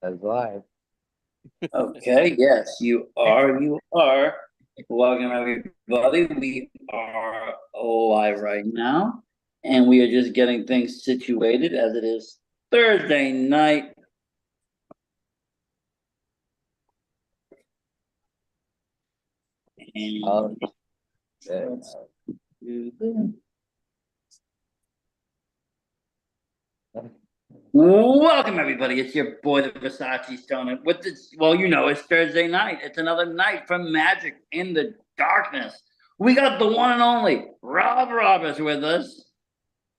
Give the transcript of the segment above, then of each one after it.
That's live. Okay, yes, you are. You are. Welcome, everybody. We are live right now, and we are just getting things situated as it is Thursday night. Oh, And yeah. let's do this. Welcome, everybody. It's your boy, the Versace Stoner. With this, well, it's Thursday night. It's another night from Magic in the Darkness. We got the one and only Rob Roberts with us.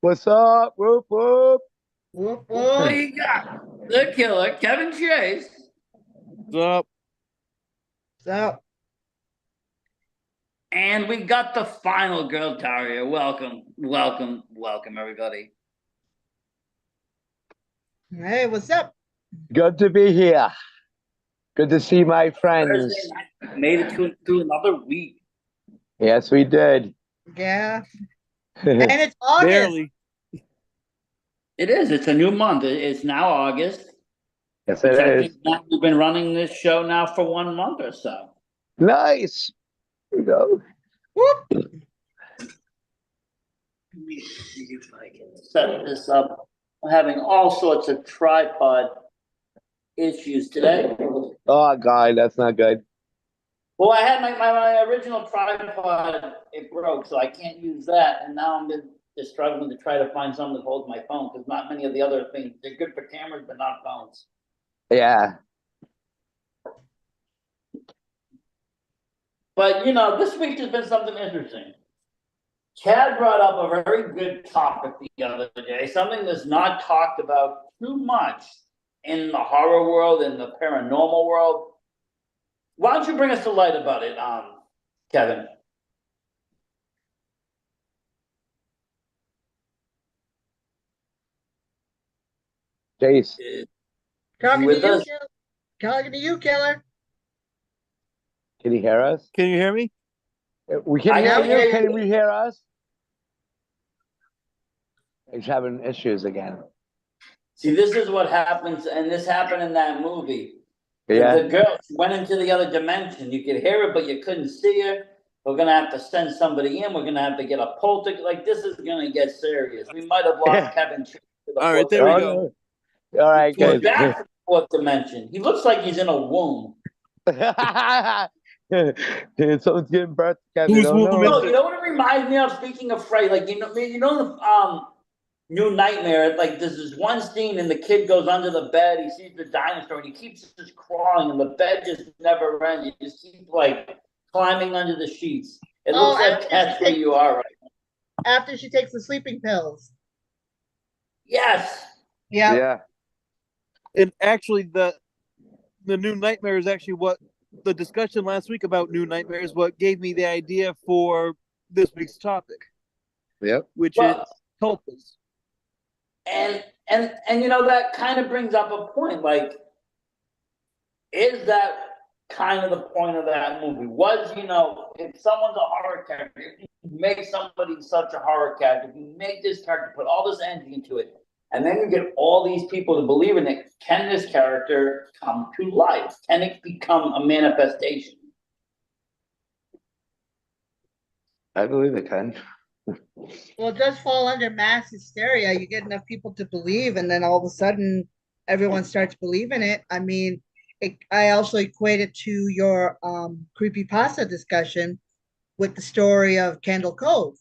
What's up? Whoop whoop. Whoop, whoop. We got the killer, Kevin Chase. What's up? So, And we got the final girl, Taria. Welcome, welcome, welcome, everybody. hey, what's up? Good to be here. Good to see my friends. Thursday night, made it through another week. Yes, we did. Yeah. And it's August. Barely. It is. It's a new month. It's now August. Yes, Which it I is. think now we've been running this show now for 1 month or so. Nice. There you go. Whoop. Let me see if I can set this up. I'm having all sorts of tripod issues today. Oh God, that's not good. Well, I had my original tripod, it broke, so I can't use that. And now I'm just struggling to try to find something that holds my phone because not many of the other things, they're good for cameras, but not phones. Yeah. But, this week there's been something interesting. Chad brought up a very good topic the other day, something that's not talked about too much in the horror world, in the paranormal world. Why don't you bring us to light about it, Kevin? Jace, Talking to With you, us? killer. Talking to you, killer. can you hear us? Can you hear me? We can I hear can you. hear you. Can you hear us? He's having issues again. See, this is what happens, and this happened in that movie. Yeah. The girl went into the other dimension. You could hear her, but you couldn't see her. We're gonna have to send somebody in. We're gonna have to get a poltergeist. Like this is gonna get serious. We might have lost Kevin to the All right, fourth there we dimension. go. no. All right, He's good. back from the fourth dimension. He looks like he's in a womb. Someone's giving birth to Kevin. Whose Oh womb no. is You know what it reminds me of? Speaking of Frey, like New Nightmare. Like there's this one scene, and the kid goes under the bed. He sees the dinosaur, and he keeps just crawling, and the bed just never ends. You just keep like climbing under the sheets. It Oh, looks like that's where you are right now. After she takes the sleeping pills. Yes. Yeah. Yeah. And actually, the new nightmare is actually what the discussion last week about new nightmares. What gave me the idea for this week's topic, Yep. which Well, is tulpas. and that kind of brings up a point. Like, is that kind of the point of that movie? Was if someone's a horror character, if you make somebody such a horror character, if you make this character put all this energy into it, and then you get all these people to believe in it, can this character come to life? Can it become a manifestation? I believe it can. Well, it does fall under mass hysteria. You get enough people to believe, and then all of a sudden, everyone starts believing it. I mean, I also equate it to your creepy pasta discussion with the story of Candle Cove.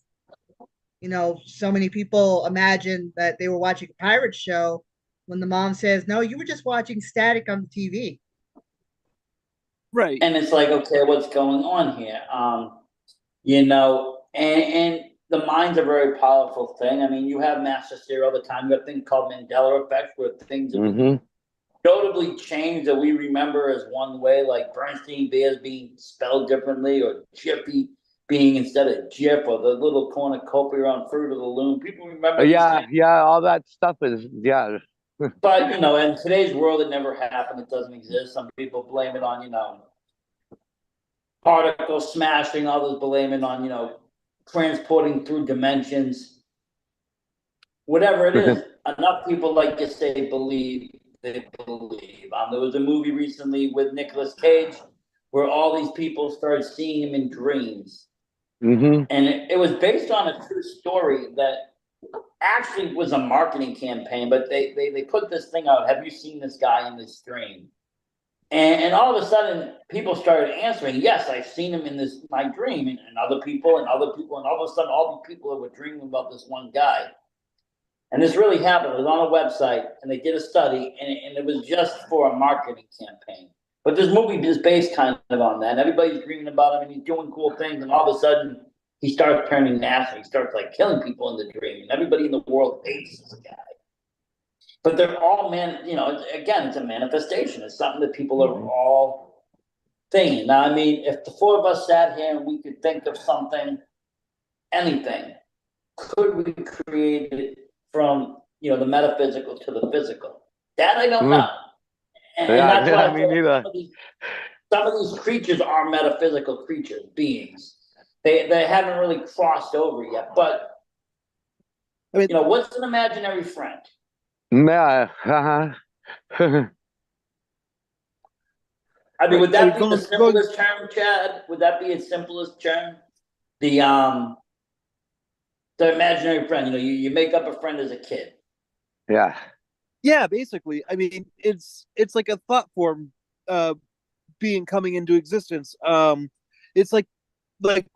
So many people imagine that they were watching a pirate show when the mom says, "No, you were just watching static on the TV." Right. And it's like, okay, what's going on here? And the mind's a very powerful thing. I mean, you have mass hysteria all the time. You have a thing called Mandela effect, where things have Mm-hmm. notably changed that we remember as one way, like Bernstein Bears being spelled differently, or Jiffy being instead of Jif, or the little cornucopia on Fruit of the Loom. People remember these Yeah, things. yeah, all that stuff is But in today's world, it never happened. It doesn't exist. Some people blame it on particle smashing. Others blame it on transporting through dimensions. Whatever it is, enough people, like you say, believe they believe. There was a movie recently with Nicolas Cage where all these people started seeing him in dreams. Mm-hmm. And it was based on a true story that actually was a marketing campaign, but they put this thing out. Have you seen this guy in this dream? And all of a sudden, people started answering, yes, I've seen him in my dream, and other people, and other people, and all of a sudden, all the people were dreaming about this one guy. And this really happened. It was on a website, and they did a study, and it was just for a marketing campaign. But this movie is based kind of on that. And everybody's dreaming about him, and he's doing cool things, and all of a sudden, he starts turning nasty. He starts like killing people in the dream, and everybody in the world hates this guy. But they're all again, it's a manifestation. It's something that people are all thinking. Now, I mean, if the four of us sat here and we could think of something, anything, could we create it from the metaphysical to the physical? That I don't know. And that's why me neither. Some of these creatures are metaphysical creatures, beings. They haven't really crossed over yet. But I mean, what's an imaginary friend? Yeah. I mean, would that be the simplest term, Chad? Would that be its simplest term? The imaginary friend. You make up a friend as a kid. Yeah. Yeah, basically. I mean, it's like a thought form being coming into existence. It's like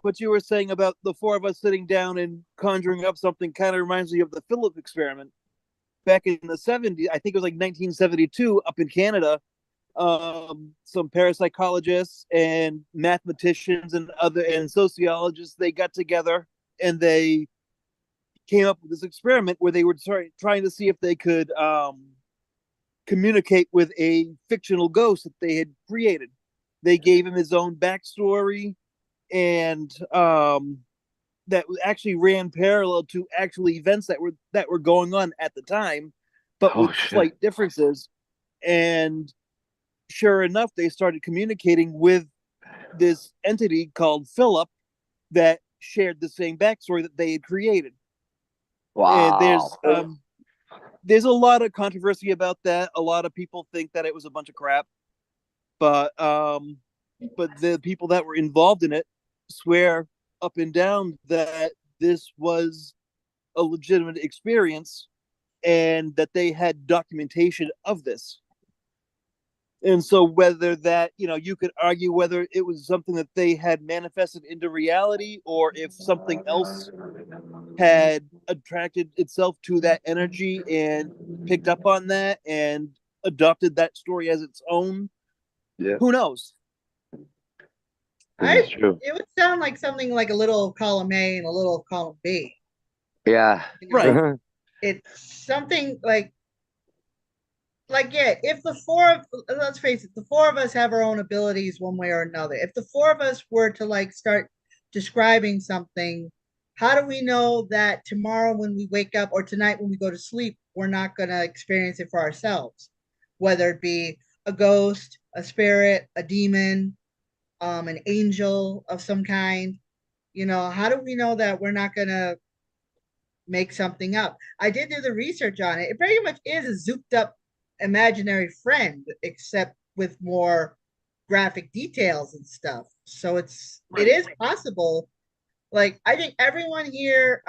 what you were saying about the four of us sitting down and conjuring up something kind of reminds me of the Philip experiment. Back in the 70s, I think it was like 1972 up in Canada, some parapsychologists and mathematicians and sociologists, they got together and they came up with this experiment where they were trying to see if they could communicate with a fictional ghost that they had created. They gave him his own backstory, and that actually ran parallel to actual events that were going on at the time, but with slight differences. And sure enough, they started communicating with this entity called Philip that shared the same backstory that they had created. Wow. And there's a lot of controversy about that. A lot of people think that it was a bunch of crap, but the people that were involved in it swear up and down that this was a legitimate experience and that they had documentation of this. And so whether that, you could argue whether it was something that they had manifested into reality or if something else had attracted itself to that energy and picked up on that and adopted that story as its own. Yeah. Who knows? It would sound like something like a little column A and a little column B. Yeah. Right. It's something like yeah, if let's face it, the four of us have our own abilities one way or another. If the four of us were to start describing something, how do we know that tomorrow when we wake up or tonight when we go to sleep, we're not going to experience it for ourselves? Whether it be a ghost, a spirit, a demon, an angel of some kind. How do we know that we're not going to make something up? I did do the research on it. It pretty much is a zooped up imaginary friend, except with more graphic details and stuff. So it is possible. I think everyone here,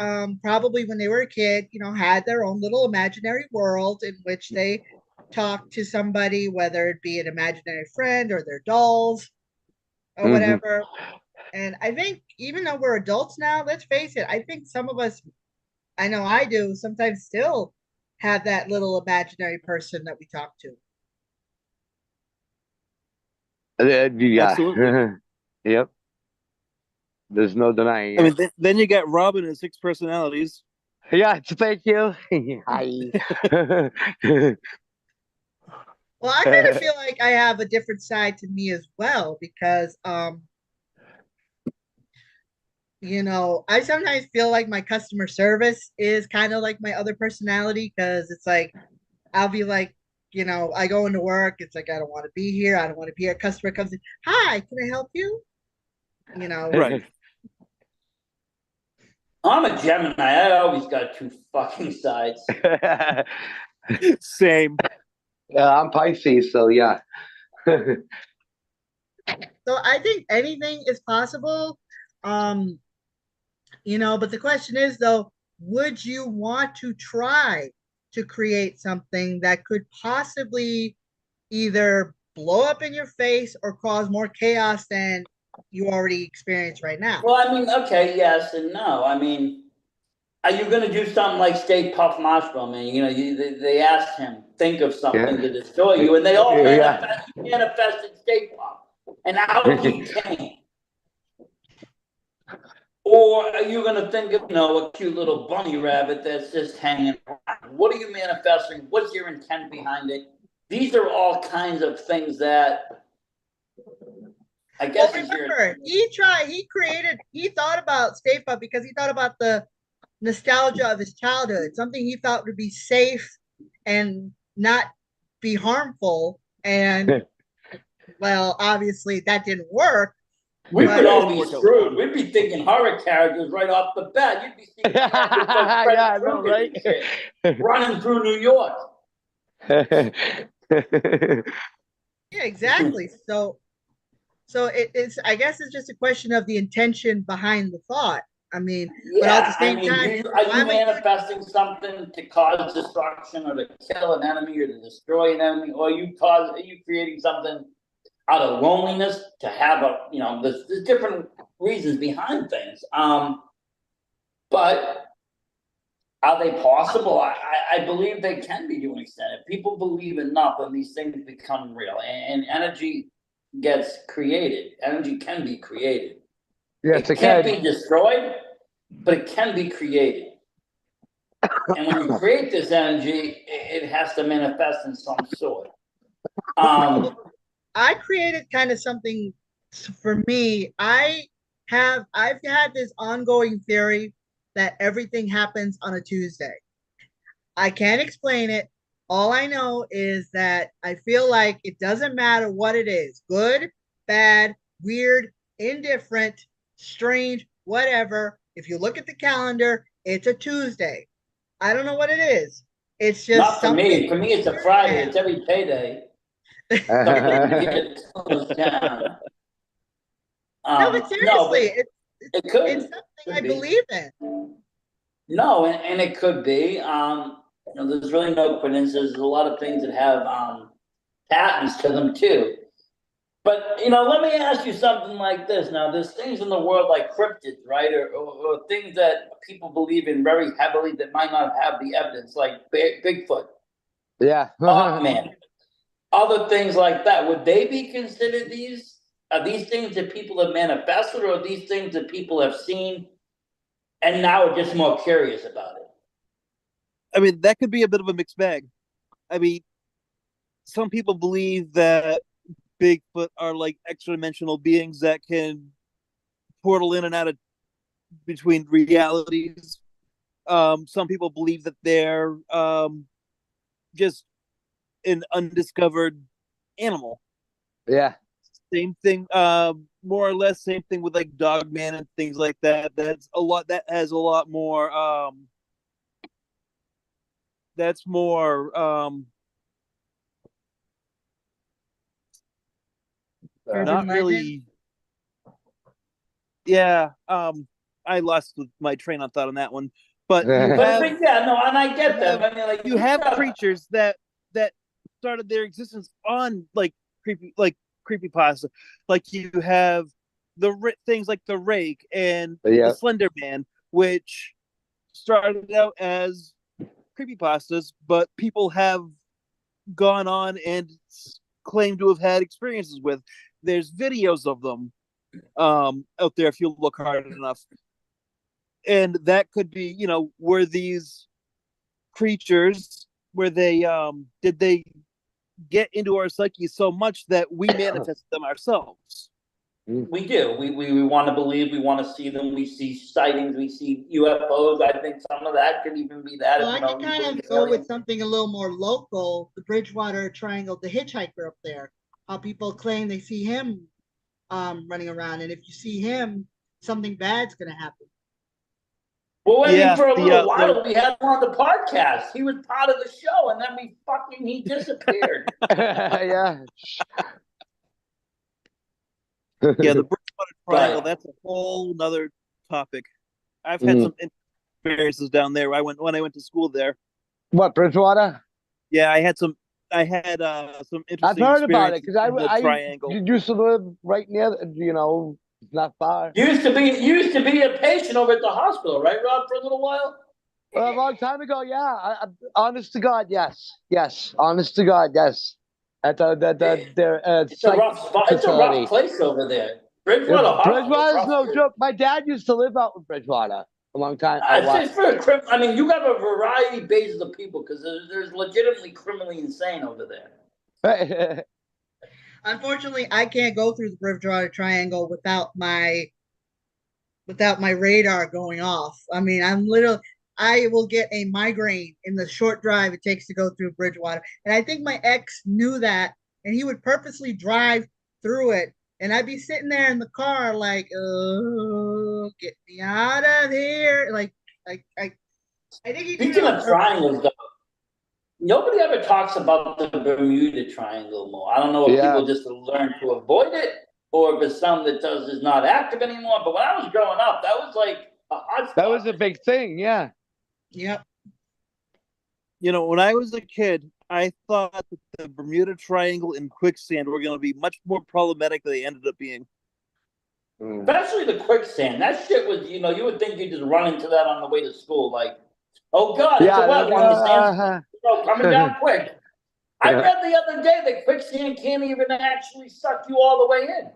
probably when they were a kid, had their own little imaginary world in which they talked to somebody, whether it be an imaginary friend or their dolls or whatever. And I think even though we're adults now, let's face it, I think some of us, I know I do, sometimes still have that little imaginary person that we talk to. Yeah. Absolutely. Yep. There's no denying it. I mean, then you got Robin and 6 personalities. Yeah, thank you. Hi. Well, I kind of feel like I have a different side to me as well because, I sometimes feel like my customer service is kind of like my other personality because it's like, I'll be like, I go into work. It's like, I don't want to be here. I don't want to be here. Customer comes in. Hi, can I help you? Right. I'm a Gemini. I always got two fucking sides. Same. I'm Pisces, so yeah. So I think anything is possible. Um, but the question is though, would you want to try to create something that could possibly either blow up in your face or cause more chaos than you already experience right now? Well, I mean, okay, yes and no. I mean, are you going to do something like Stay Puft Marshmallow Man? They asked him, think of something Yeah. to destroy you, and they all Yeah. manifested Stay Puft, and out he came. Or are you going to think of, a cute little bunny rabbit that's just hanging around? What are you manifesting? What's your intent behind it? These are all kinds of things that I Well, guess is your. remember, he thought about Stay Puft because he thought about the nostalgia of his childhood, something he thought would be safe and not be harmful. And well, obviously that didn't work. We would But all be screwed. We'd be thinking horror characters right off the bat. You'd be seeing characters like Freddy Yeah, I know, Krueger and right? shit, running through New York. yeah, exactly. So it's I guess it's just a question of the intention behind the thought. I mean, but at the Yeah, I same mean, time, are you I'm a huge manifesting something to cause destruction or to kill an enemy or to destroy an enemy, or are you creating something out of loneliness to have there's different reasons behind things. But are they possible? I believe they can be to an extent. If people believe enough, then these things become real, and energy gets created. Energy can be created. Yes, It it can't can. be destroyed, but it can be created. And when you create this energy, it has to manifest in some sort. I created kind of something for me. I've had this ongoing theory that everything happens on a Tuesday. I can't explain it. All I know is that I feel like it doesn't matter what it is, good, bad, weird, indifferent, strange, whatever. If you look at the calendar, it's a Tuesday. I don't know what it is. It's just Not for me. something For me, it's a weird I Friday. have. It's every payday. Something to get closed down. No, but No, seriously, but it it's could. something I Could be. believe in. No, and it could be. There's really no coincidences. There's a lot of things that have patterns to them too. But let me ask you something like this. Now, there's things in the world like cryptids, right, or things that people believe in very heavily that might not have the evidence, like Bigfoot, Yeah. Mothman, other things like that. Would they be considered these? Are these things that people have manifested, or are these things that people have seen and now are just more curious about it? I mean, that could be a bit of a mixed bag. I mean, some people believe that Bigfoot are like extra dimensional beings that can portal in and out of between realities. Some people believe that they're just an undiscovered animal. Yeah. Same thing, more or less, same thing with like Dogman and things like that. That's a lot. That has a lot more. That's more. Urban Not legend. really. Yeah. I lost my train of thought on that one. But you have But yeah, no, and I get that. I mean, like you have creatures that started their existence on like creepy pasta. Like you have things like the Rake and Yeah. the Slender Man, which started out as creepy pastas, but people have gone on and claim to have had experiences with. There's videos of them out there if you look hard enough, and that could be, were these creatures, were they did they get into our psyche so much that we manifest them ourselves? we do. We want to believe. We want to see them. We see sightings. We see UFOs. I think some of that could even be that. Well, If I can you kind believe of in go with aliens. something a little more local, the Bridgewater Triangle, the hitchhiker up there. How people claim they see him running around, and if you see him, something bad's gonna happen. Well, I mean, for a little the while, we had him on the podcast. He was part of the show, and then he disappeared. Yeah. yeah, the Bridgewater Triangle. Right. That's a whole nother topic. I've had some experiences down there. When I went to school there. What, Bridgewater? Yeah, I had some interesting. I've heard about it experiences because in the I triangle. used to live right near, not far. Used to be a patient over at the hospital, right, Rob, for a little while? A long time ago, yeah. Honest to God, yes. Honest to God, yes. At It's a rough spot. It's a rough place over there. Bridgewater Hospital. Bridgewater's no joke. My dad used to live out in Bridgewater a long time. It's for I mean, you have a variety basis of people because there's legitimately criminally insane over there. Unfortunately, I can't go through the Bridgewater Triangle without my radar going off. I mean, I will get a migraine in the short drive it takes to go through Bridgewater. And I think my ex knew that, and he would purposely drive through it. And I'd be sitting there in the car like, oh, get me out of here. I think he did Speaking it on of purpose. triangles, though, nobody ever talks about the Bermuda Triangle more. I don't know if people just learn to avoid it or if it's something that is not active anymore. But when I was growing up, that was like a hot spot. That was a big thing, yeah. Yep. When I was a kid, I thought that the Bermuda Triangle and quicksand were going to be much more problematic than they ended up being. Especially the quicksand. That shit was, you would think you'd just run into that on the way to school. Like, oh, God, it's a wet one. The sand's coming down quick. I read the other day that quicksand can't even actually suck you all the way in.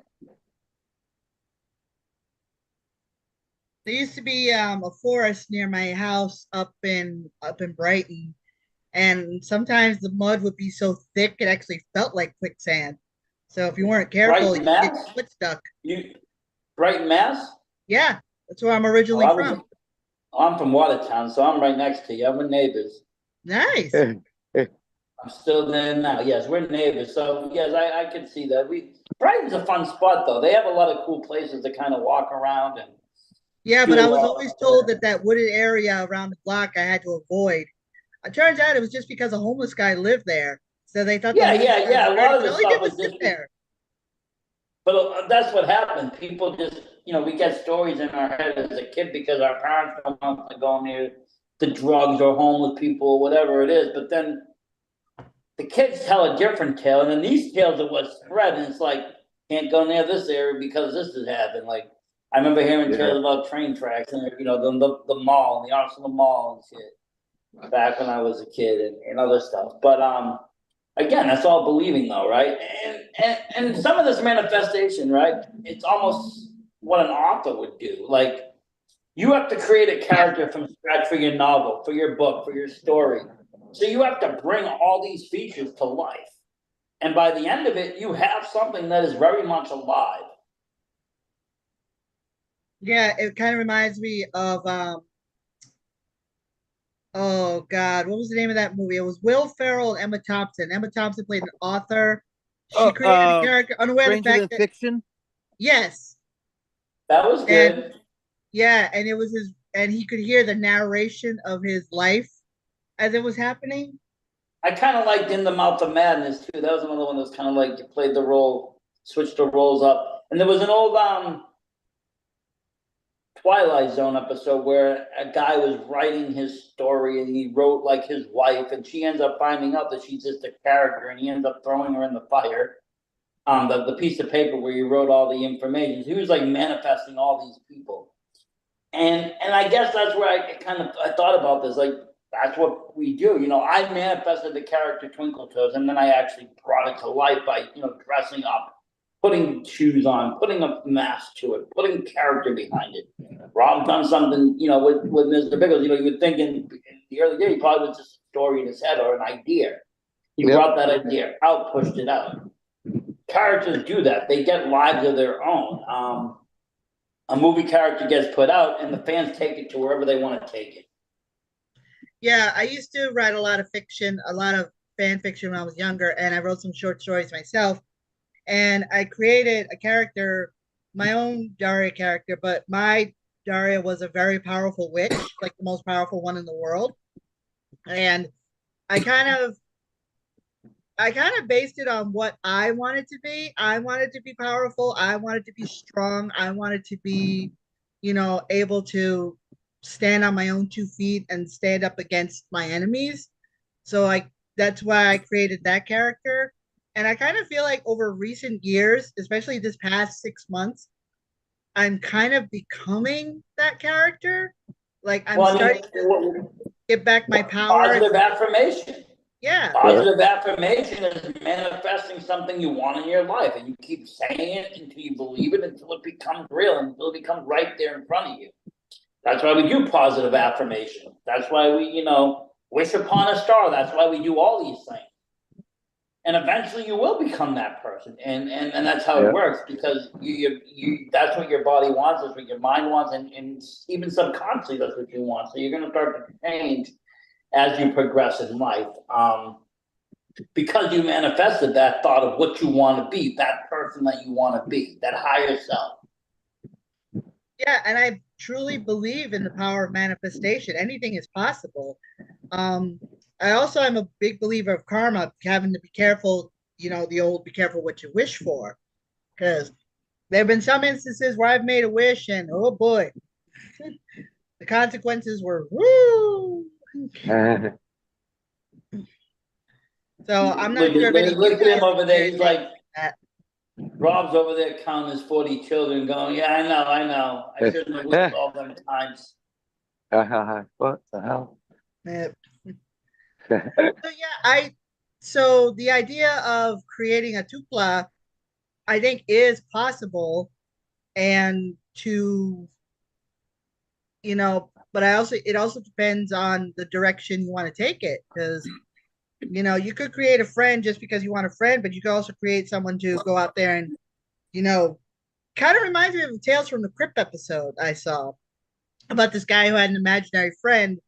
There used to be a forest near my house up in Brighton, and sometimes the mud would be so thick it actually felt like quicksand. So if you weren't careful, you get your foot stuck. Brighton, Mass? Yeah, that's where I'm originally from. I'm from Watertown, so I'm right next to you. We're neighbors. Nice. I'm still there now. Yes, we're neighbors. So yes, I can see that. Brighton's a fun spot though. They have a lot of cool places to kind of walk around and. Yeah, but I was always told that wooded area around the block I had to avoid. It turns out it was just because a homeless guy lived there. So they thought. Yeah. A lot of the stuff was just there. But that's what happened. People just, we get stories in our head as a kid because our parents don't want to go near the drugs or homeless people or whatever it is. But then the kids tell a different tale, and then these tales are what spread. And it's like, can't go near this area because this has happened. Like, I remember hearing tales about train tracks and the mall and the Arsenal Mall and shit back when I was a kid and other stuff. But again, that's all believing though, right? And some of this manifestation, right? It's almost what an author would do. Like, you have to create a character from scratch for your novel, for your book, for your story. So you have to bring all these features to life. And by the end of it, you have something that is very much alive. Yeah, it kind of reminds me of oh God, what was the name of that movie? It was Will Ferrell and Emma Thompson. Emma Thompson played an author. She created a character unaware of the fact that fiction. Yes, that was good. And it was and he could hear the narration of his life as it was happening. I kind of liked In the Mouth of Madness too. That was another one that was kind of like you played the role, switched the roles up, and there was an old Twilight Zone episode where a guy was writing his story and he wrote like his wife, and she ends up finding out that she's just a character, and he ends up throwing her in the fire. The piece of paper where he wrote all the information. He was like manifesting all these people, and I guess that's where I thought about this. Like, that's what we do. I manifested the character Twinkle Toes, and then I actually brought it to life by dressing up, putting shoes on, putting a mask to it, putting character behind it. Rob done something, with Mr. Biggles. You would think in the early days, he probably was just a story in his head or an idea. He brought that idea out, pushed it out. Characters do that. They get lives of their own. A movie character gets put out, and the fans take it to wherever they want to take it. Yeah, I used to write a lot of fiction, a lot of fan fiction when I was younger, and I wrote some short stories myself. And I created a character, my own Daria character, but my Daria was a very powerful witch, like the most powerful one in the world. And I kind of I kind of based it on what I wanted to be. I wanted to be powerful. I wanted to be strong. I wanted to be, able to stand on my own 2 feet and stand up against my enemies. So that's why I created that character. And I kind of feel like over recent years, especially this past 6 months, I'm kind of becoming that character. Like I'm Well, I starting to mean, get back my powers. positive affirmation. Yeah. Positive affirmation is manifesting something you want in your life, and you keep saying it until you believe it, until it becomes real, until it becomes right there in front of you. That's why we do positive affirmation. That's why we, wish upon a star. That's why we do all these things. And eventually you will become that person. And that's how it works, because you that's what your body wants, that's what your mind wants, and even subconsciously that's what you want. So you're gonna start to change as you progress in life. Because you manifested that thought of what you want to be, that person that you want to be, that higher self. Yeah, and I truly believe in the power of manifestation. Anything is possible. I also am a big believer of karma, having to be careful, the old be careful what you wish for. Because there have been some instances where I've made a wish and oh boy, the consequences were woo. So I'm not sure if any of you Look at him guys over there, he's like, that. Rob's over there counting his 40 children going, yeah, I know. I shouldn't have wished all them times. What the hell? Yeah. So the idea of creating a tupla, I think, is possible, and but it also depends on the direction you want to take it, because you could create a friend just because you want a friend, but you could also create someone to go out there and kind of reminds me of the Tales from the Crypt episode I saw about this guy who had an imaginary friend,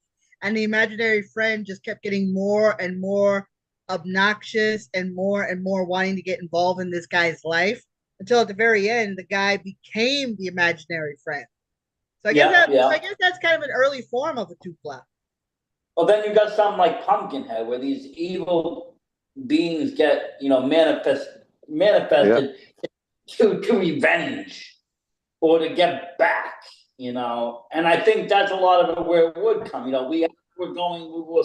and the imaginary friend just kept getting more and more obnoxious and more wanting to get involved in this guy's life, until at the very end the guy became the imaginary friend. So I guess that's kind of an early form of a tupla. Well, then you got something like Pumpkinhead, where these evil beings get, manifested to revenge or to get back, And I think that's a lot of it where it would come.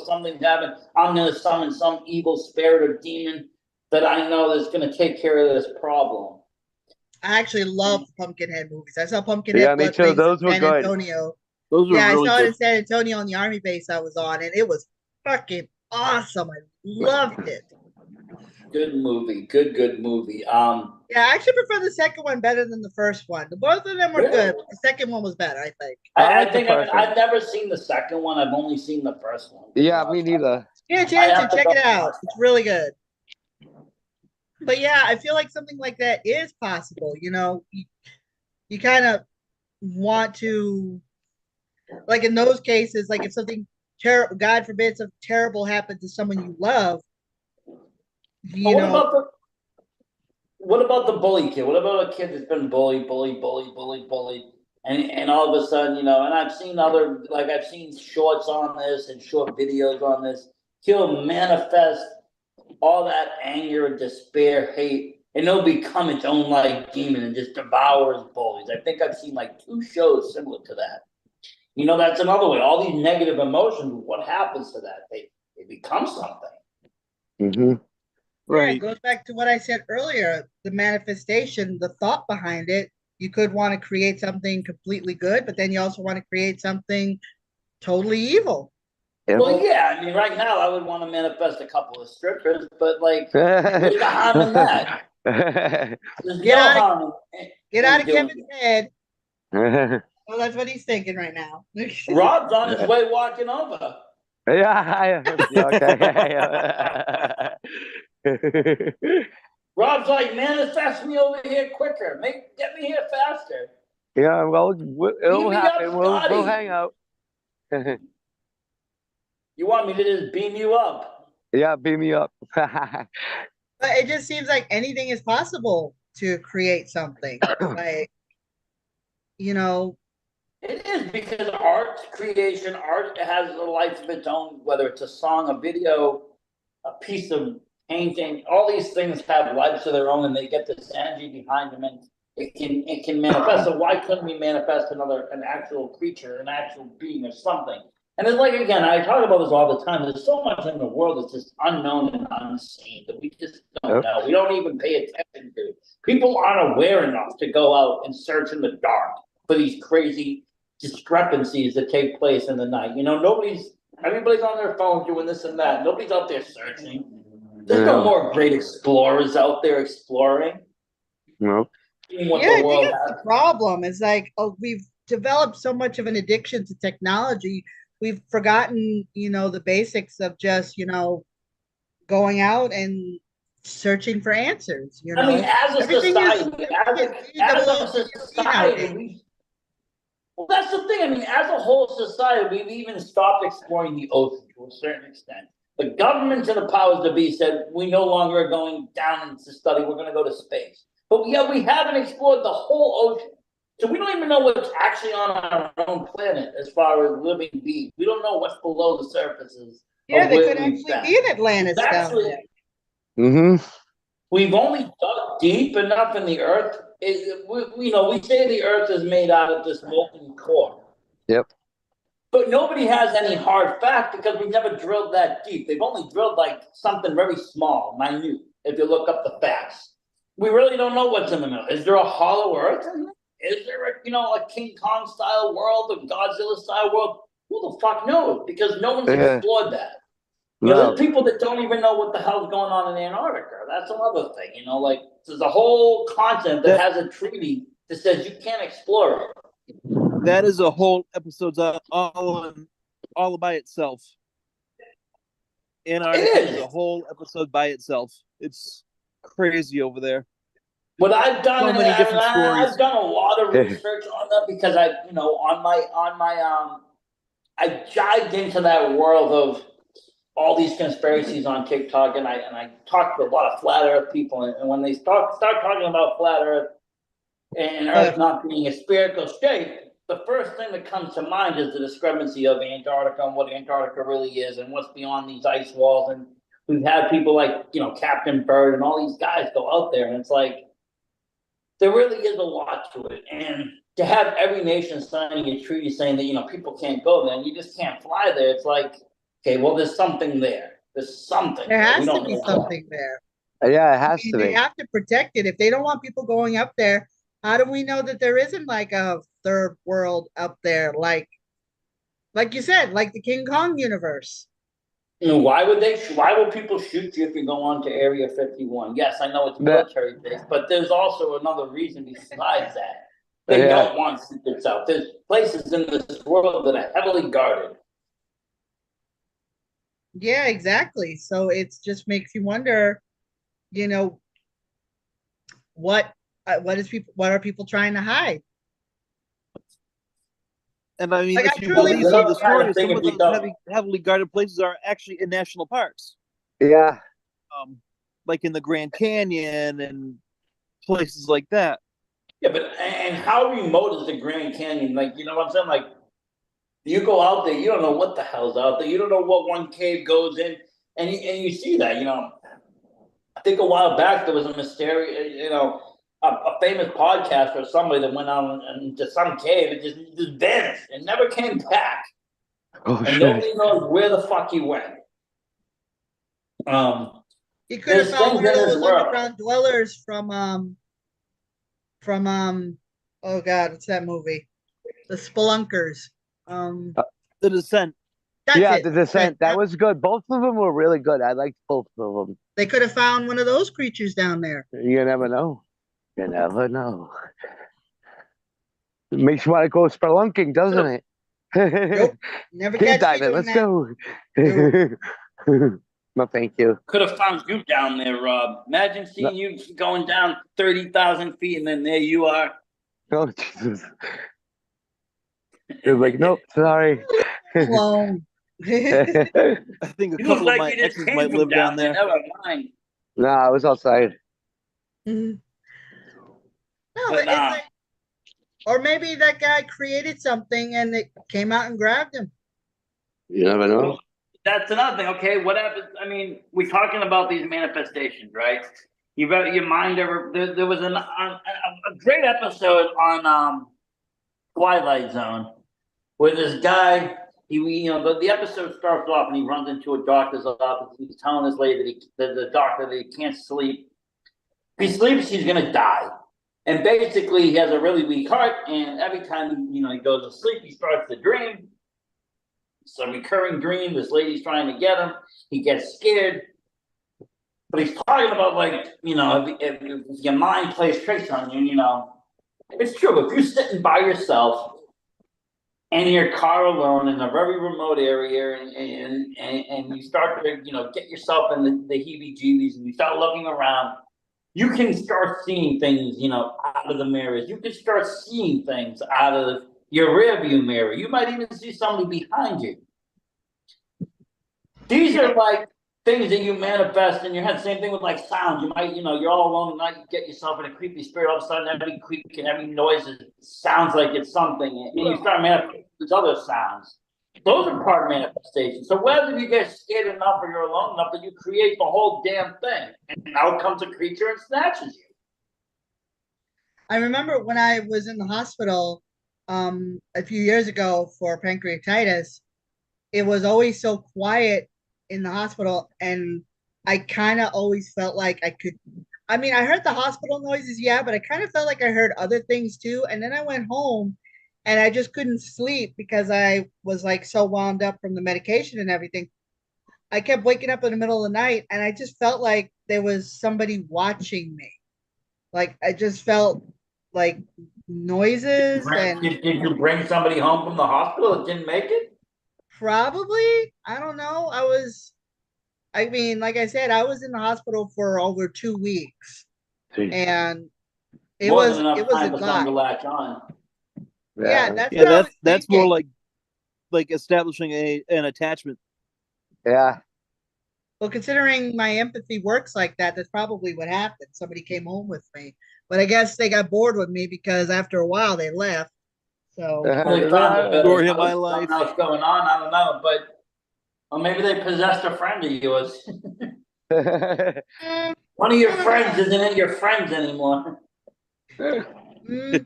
Something's happened. I'm going to summon some evil spirit or demon that I know that's going to take care of this problem. I actually love Pumpkinhead movies. I saw Pumpkinhead. Yeah, me too. Those were San good. Antonio. Those were I really saw it good. in San Antonio on the army base I was on, and it was fucking awesome. I loved it. Good movie. Good movie. Yeah, I actually prefer the second one better than the first one. Both of them were good, but the second one was better, I think. I think I've never seen the second one. I've only seen the first one. Yeah, me neither. Get a chance to check it out. It's really good. But yeah, I feel like something like that is possible. You kind of want to, like in those cases, like if something terrible, God forbid, something terrible happened to someone you love, What about the bully kid? What about a kid that's been bullied, and all of a sudden, and I've seen shorts on this and short videos on this. He'll manifest all that anger, despair, hate, and it'll become its own demon and just devours bullies. I think I've seen 2 shows similar to that. That's another way. All these negative emotions, what happens to that? They become something. Mm-hmm. Right. Yeah, it goes back to what I said earlier, the manifestation, the thought behind it. You could want to create something completely good, but then you also want to create something totally evil. Well, yeah, I mean, right now I would want to manifest a couple of strippers, but there's no harm in that. Get out of Kevin's head. Well, that's what he's thinking right now. Rob's on his way walking over. Yeah, okay. Rob's like, manifest me over here quicker. Get me here faster. Yeah, well, it'll happen. We'll hang out. You want me to just beam you up? Yeah, beam me up. But it just seems like anything is possible to create something. It is because art creation, art has a life of its own, whether it's a song, a video, a piece of painting, all these things have lives of their own and they get this energy behind them and it can manifest. So why couldn't we manifest an actual creature, an actual being or something? And it's like again, I talk about this all the time. There's so much in the world that's just unknown and unseen that we just don't know. We don't even pay attention to. People aren't aware enough to go out and search in the dark for these crazy discrepancies that take place in the night. Everybody's on their phone doing this and that. Nobody's out there searching. There's no more great explorers out there exploring. No. Seeing what Yeah, I the think world that's the has. problem. It's like, oh, we've developed so much of an addiction to technology. We've forgotten, the basics of just, going out and searching for answers, I mean, as a Everything is society, double as a society, well, that's the thing. I mean, as a whole society, we've even stopped exploring the ocean to a certain extent. The governments and the powers that be said we no longer are going down to study. We're going to go to space, but we haven't explored the whole ocean. So we don't even know what's actually on our own planet as far as living beings. We don't know what's below the surfaces. Yeah, of there where could we've actually been. be an Atlantis down Actually, there. Mm-hmm. we've only dug deep enough in the earth. We say the earth is made out of this molten core. Yep. But nobody has any hard fact because we've never drilled that deep. They've only drilled like something very small, minute, if you look up the facts. We really don't know what's in the middle. Is there a hollow earth in there? Is there a King Kong style world, a Godzilla style world? Who the fuck knows? Because no one's explored that. There's people that don't even know what the hell's going on in Antarctica. That's another thing. There's a whole continent that has a treaty that says you can't explore it. That is a whole episode's all by itself. Antarctica is a whole episode by itself. It's crazy over there. What I've done, So many different stories. I've done a lot of research on that because I dived into that world of all these conspiracies on TikTok, and I talked to a lot of flat Earth people, and when they start talking about flat Earth and Earth not being a spherical shape, the first thing that comes to mind is the discrepancy of Antarctica and what Antarctica really is, and what's beyond these ice walls. And we've had people like Captain Bird and all these guys go out there, and it's like there really is a lot to it, and to have every nation signing a treaty saying that people can't go there and you just can't fly there, it's like, okay, well, there's something there. There's something. There has to be something there. Yeah, it has to be. They have to protect it. If they don't want people going up there, how do we know that there isn't like a third world up there? Like you said, like the King Kong universe. Why would people shoot you if you go on to Area 51? Yes, I know it's military base, but there's also another reason besides that. They don't want secrets out. There's places in this world that are heavily guarded. Yeah, exactly. So it just makes you wonder, what are people trying to hide? And I mean, Like, if you believe some of the stories, some of those heavily guarded places are actually in national parks. Yeah. Like in the Grand Canyon and places like that. Yeah, and how remote is the Grand Canyon? Like, you know what I'm saying? Like, you go out there, you don't know what the hell's out there. You don't know what one cave goes in, and you see that. I think a while back there was a mysterious, a famous podcast or somebody that went out into some cave and just vanished and never came back. Oh, and nobody knows where the fuck he went. He could have found one of those underground dwellers from oh god, what's that movie? The Spelunkers. The Descent. The Descent. That was good. Both of them were really good. I liked both of them. They could have found one of those creatures down there. You never know. You never know. It makes you want to go spelunking, doesn't it? Nope. Never Cave catch diving. Let's go. No, thank you. Could have found you down there, Rob. Imagine seeing you going down 30,000 feet, and then there you are. Oh, Jesus. It was like, nope, sorry. Alone. I think a couple of my exes might live down there. Never mind. No, I was outside. No, But it's like, Or maybe that guy created something and it came out and grabbed him. You never know. That's another thing. Okay, what happens? I mean, we're talking about these manifestations, right? You've got your mind ever. There was a great episode on Twilight Zone where this guy, the episode starts off and he runs into a doctor's office. He's telling this lady the doctor that he can't sleep. If he sleeps, he's gonna die. And basically, he has a really weak heart, and every time he goes to sleep, he starts to dream. It's a recurring dream. This lady's trying to get him. He gets scared. But he's talking about, like, if your mind plays tricks on you, it's true. If you're sitting by yourself in your car alone in a very remote area and you start to, get yourself in the heebie-jeebies and you start looking around, you can start seeing things, out of the mirrors. You can start seeing things out of your rearview mirror. You might even see somebody behind you. These are like things that you manifest in your head. Same thing with like sounds. You might, you're all alone at night, you get yourself in a creepy spirit. All of a sudden, every creak and every noise sounds like it's something, and you start manifesting these other sounds. Those are part of manifestation. So whether you get scared enough or you're alone enough that you create the whole damn thing, and out comes a creature and snatches you. I remember when I was in the hospital a few years ago for pancreatitis, it was always so quiet in the hospital, and I kind of always felt like I heard the hospital noises, yeah, but I kind of felt like I heard other things too. And then I went home and I just couldn't sleep because I was like so wound up from the medication and everything. I kept waking up in the middle of the night and I just felt like there was somebody watching me. Like I just felt like noises and Did you bring somebody home from the hospital that didn't make it? probably, I don't know. Like I said, I was in the hospital for over 2 weeks and More than enough it was a time for someone to lot. latch on. Yeah, that's Yeah, what I was that's more thinking. like establishing an attachment. Yeah. Well, considering my empathy works like that, that's probably what happened. Somebody came home with me, but I guess they got bored with me because after a while they left. So Well, they found a better Story of my house, life. something else going on. I don't know, or maybe they possessed a friend of yours. One of your friends isn't in your friends anymore.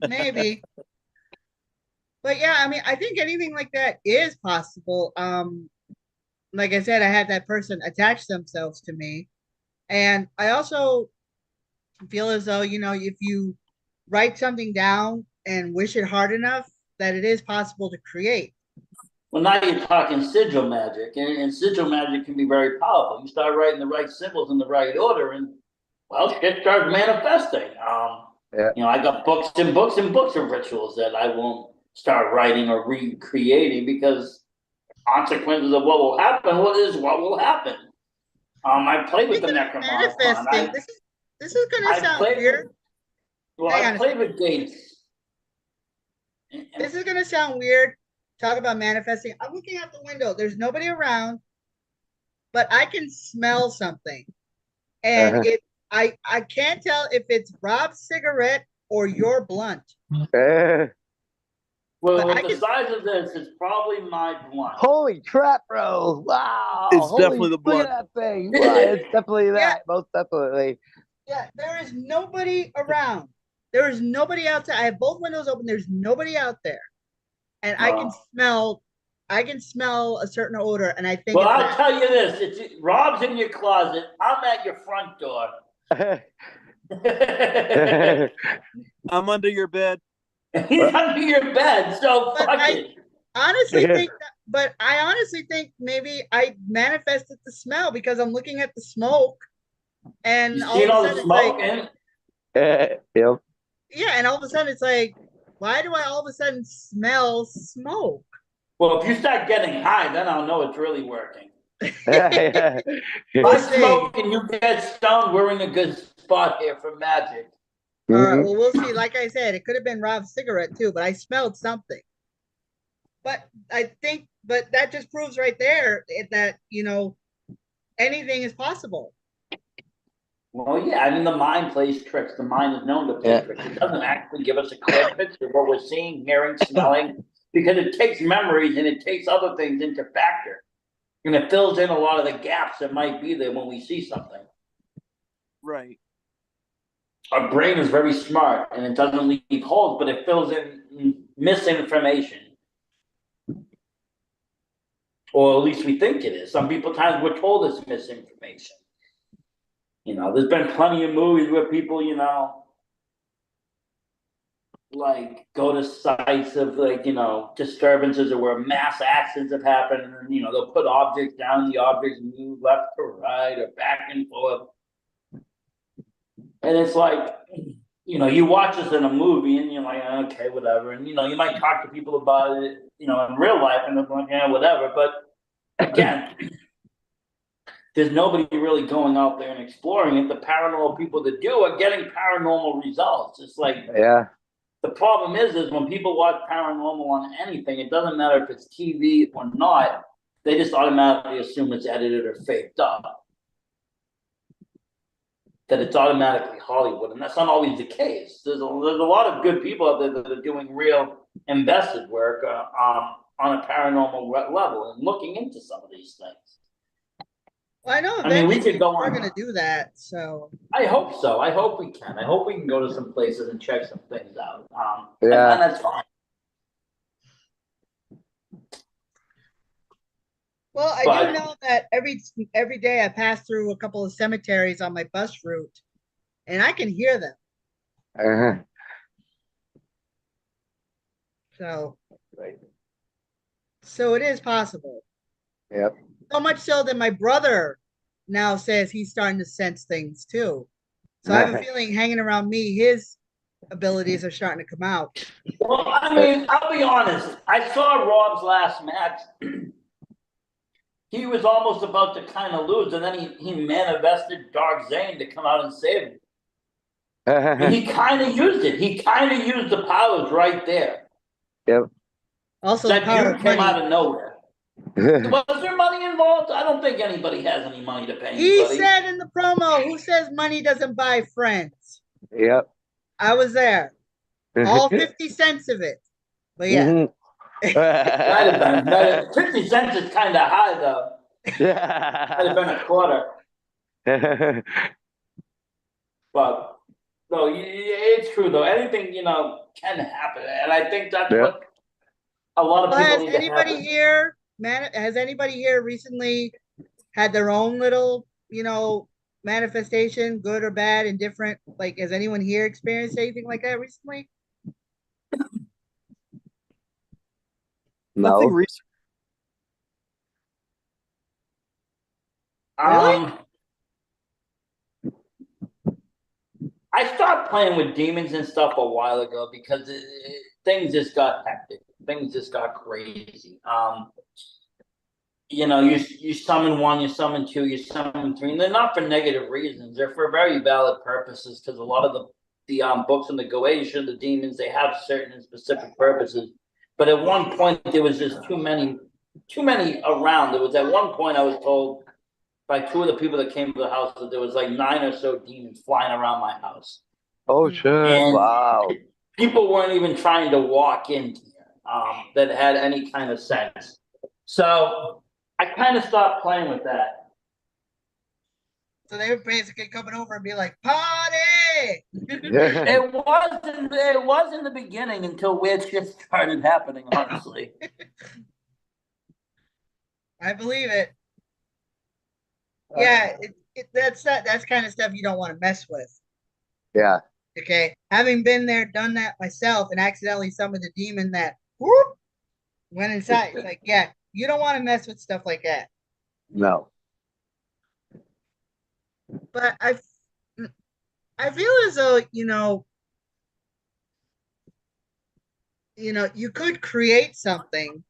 maybe. But yeah, I mean, I think anything like that is possible. Like I said, I had that person attach themselves to me. And I also feel as though, if you write something down and wish it hard enough, that it is possible to create. Well, now you're talking sigil magic, and sigil magic can be very powerful. You start writing the right symbols in the right order, and well, shit starts manifesting. Yeah. I got books and books and books of rituals that I won't start writing or recreating because consequences of what will happen is what will happen. I played with the Speaking of Necronomicon. manifesting, this is gonna sound weird. I played with gates. This is gonna sound weird. Talk about manifesting. I'm looking out the window. There's nobody around, but I can smell something, and I can't tell if it's Rob's cigarette or your blunt. Well, with the size of this, it's probably my blunt. Holy crap, bro! Wow, It's definitely the Look blunt. at that thing. Wow, it's definitely that. Most definitely. Yeah, there is nobody around. There is nobody outside. I have both windows open. There's nobody out there, and I can smell. I can smell a certain odor, and I think. Well, I'll tell you this: it's Rob's in your closet. I'm at your front door. I'm under your bed. He's under your bed, so fuck it. Honestly think but I honestly think maybe I manifested the smell because I'm looking at the smoke and You all seen of a all the sudden smoke it's in? Yep. yeah, and all of a sudden it's like, why do I all of a sudden smell smoke? Well, if you start getting high, then I'll know it's really working. Yeah. If I smoke and you get stoned, we're in a good spot here for magic. All right, well, we'll see. Like I said, it could have been Rob's cigarette too, but I smelled something. But that just proves right there that anything is possible. Well, yeah, I mean, the mind plays tricks. The mind is known to play Yeah. tricks. It doesn't actually give us a clear picture of what we're seeing, hearing, smelling, because it takes memories and it takes other things into factor. And it fills in a lot of the gaps that might be there when we see something. Right. Our brain is very smart and it doesn't leave holes, but it fills in misinformation. Or at least we think it is. Some people times we're told it's misinformation. You know, there's been plenty of movies where people, you know, like go to sites of like, you know, disturbances or where mass accidents have happened, and then, you know, they'll put objects down, the objects move left to right or back and forth. And it's like, you know, you watch this in a movie and you're like, okay, whatever. And, you know, you might talk to people about it, you know, in real life and they're like, yeah, whatever. But again, there's nobody really going out there and exploring it. The paranormal people that do are getting paranormal results. It's like, Yeah. the problem is when people watch paranormal on anything, it doesn't matter if it's TV or not, they just automatically assume it's edited or faked up. That it's automatically Hollywood, and that's not always the case. There's a lot of good people out there that are doing real invested work on a paranormal level and looking into some of these things. Well, I know I mean, we eventually could go we're on. gonna do that. So I hope so. I hope we can. I hope we can go to some places and check some things out. Yeah. And that's fine. well, I But do know that every day I pass through a couple of cemeteries on my bus route, and I can hear them. Uh-huh. So Right. so it is possible. Yep. So much so that my brother now says he's starting to sense things too. So I have a feeling hanging around me, his abilities are starting to come out. well, I mean, I'll be honest. I saw Rob's last match. He was almost about to kind of lose, and then he manifested Dark Zane to come out and save him. And he kind of used it. He kind of used the powers right there. Yep. Also, the That power dude of came out money. of nowhere. Was there money involved? I don't think anybody has any money to pay He anybody. said in the promo, "Who says money doesn't buy friends?" Yep. I was there, all 50 cents of it. But yeah, Mhm. Might have been. 50 cents is kind of high, though. Might have been a quarter. But no, it's true though. Anything, you know, can happen, and I think that's Yep. what a lot of well, people has need to anybody have. here, man? Has anybody here recently had their own little, manifestation, good or bad, indifferent? Like, has anyone here experienced anything like that recently? Nothing No. recent. Really? I stopped playing with demons and stuff a while ago because things just got hectic. Things just got crazy. You know, you summon one, you summon two, you summon three, and they're not for negative reasons. They're for very valid purposes because a lot of the books in the Goetia, the demons, they have certain and specific purposes. But at one point, there was just too many around. There was at one point I was told by two of the people that came to the house that there was like 9 or so demons flying around my house. Oh shit! And Wow. people weren't even trying to walk in here that had any kind of sense. So I kind of stopped playing with that. So they were basically coming over and be like, "Party!" It was in the beginning until weird shit started happening, honestly. I believe it. Yeah, that's kind of stuff you don't want to mess with. Yeah. Okay, having been there, done that myself, and accidentally summoned a demon that whoop, went inside. It's like, yeah, you don't want to mess with stuff like that. No. But I feel as though you could create something,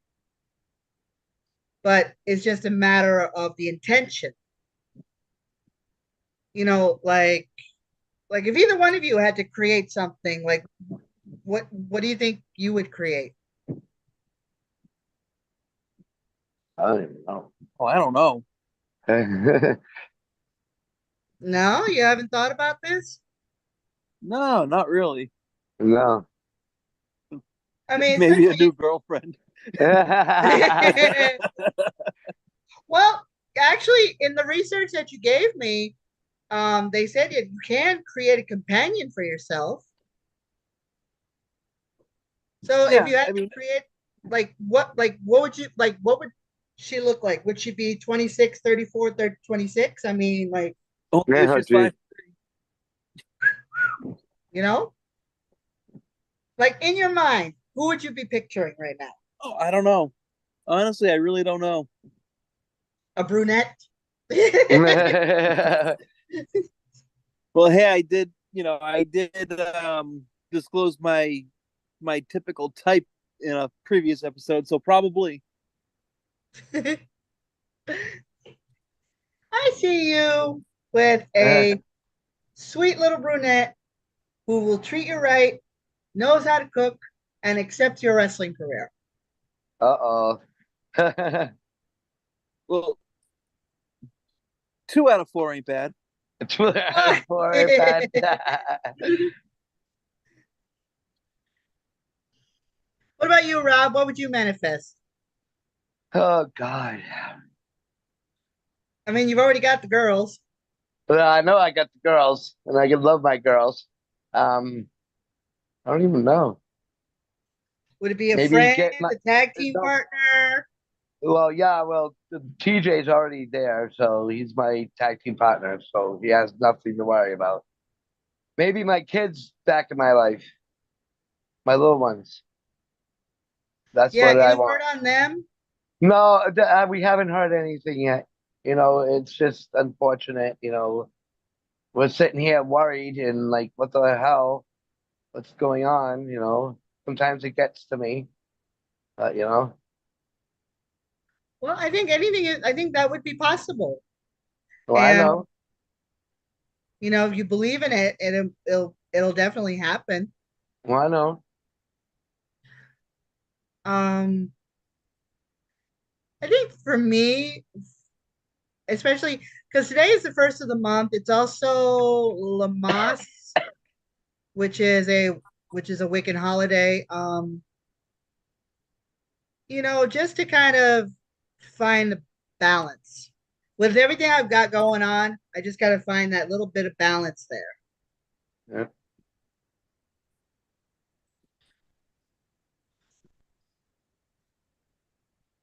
but it's just a matter of the intention. Like if either one of you had to create something, like what do you think you would create? I don't even know. Oh, I don't know. No, you haven't thought about this? No, not really. No. I mean, Maybe a new girlfriend. well, actually, in the research that you gave me, they said that you can create a companion for yourself. So if Yeah, you had I to mean, create, what would you, what would she look like? Would she be 26, 34, 30, 26? I mean, like, only if Oh, she's gee. 5. you know, like in your mind, who would you be picturing right now? Oh, I don't know. Honestly, I really don't know. A brunette? Well, hey, I did disclose my typical type in a previous episode, so probably. I see you with a sweet little brunette who will treat you right, knows how to cook, and accepts your wrestling career. Uh-oh. Well, 2 out of 4 ain't bad. Poor bad. What about you, Rob? What would you manifest? Oh God. I mean, you've already got the girls. Well, I know I got the girls, and I can love my girls. Um, I don't even know. Would it be a Maybe friend, get my. a tag team No, partner? well, yeah. Well, TJ's already there, so he's my tag team partner, so he has nothing to worry about. Maybe my kids back in my life, my little ones. That's Yeah, what I any word want. on them? No, we haven't heard anything yet. It's just unfortunate. We're sitting here worried and like, what the hell? What's going on? Sometimes it gets to me, but. Well, I think anything is, I think that would be possible. Well, I And, know. if you believe in it, it'll definitely happen. Well, I know. Um, I think for me, especially because today is the first of the month, it's also Lamas, which is a which is a Wiccan holiday. Just to kind of find the balance. With everything I've got going on, I just got to find that little bit of balance there. Yeah,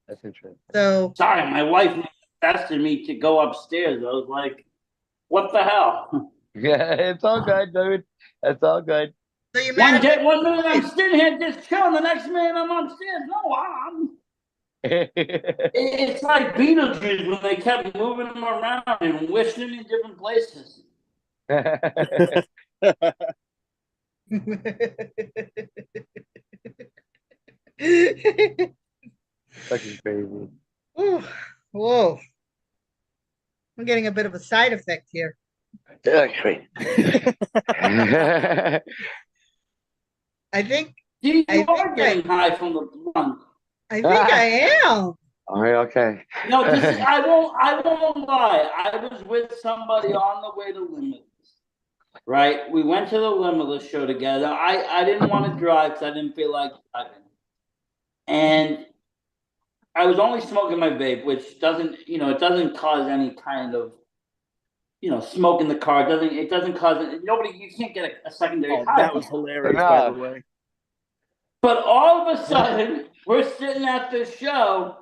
that's interesting. So, Sorry, my wife tested me to go upstairs. I was like, what the hell? Yeah, it's all good, dude. It's all good. so you One manifest day, one your minute I'm wife. sitting here just chilling, the next minute I'm upstairs. No, it's like Beetlejuice when they kept moving him around and wishing in different places. Fucking crazy. Ooh, whoa, I'm getting a bit of a side effect here. Okay. I think See, I you think are I getting high from the blunt. I think I am. All right, okay. No, this is, I won't lie. I was with somebody on the way to Limitless. Right? We went to the Limitless show together. I didn't want to drive because I didn't feel like driving. And I was only smoking my vape, which it doesn't cause any kind of, smoke in the car. It doesn't cause it. Nobody, you can't get a secondary Oh, high that from was it. hilarious, by the Enough. way. But all of a sudden, we're sitting at this show,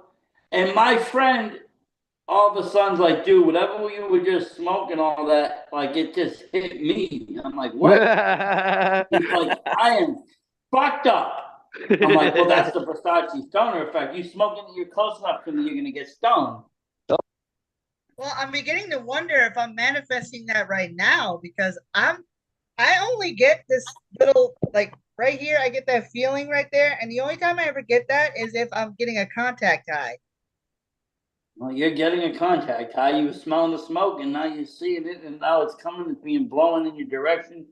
and my friend all of a sudden's like, dude, whatever you were just smoking, all that, like it just hit me. I'm like, what? He's like, I am fucked up. I'm like, well, that's the Versace stoner effect. You smoking, you're close enough to me, you're gonna get stoned. Well, I'm beginning to wonder if I'm manifesting that right now because I only get this little like right here, I get that feeling right there, and the only time I ever get that is if I'm getting a contact high. Well, you're getting a contact high. You were smelling the smoke, and now you're seeing it, and now it's coming, it's being blown in your direction.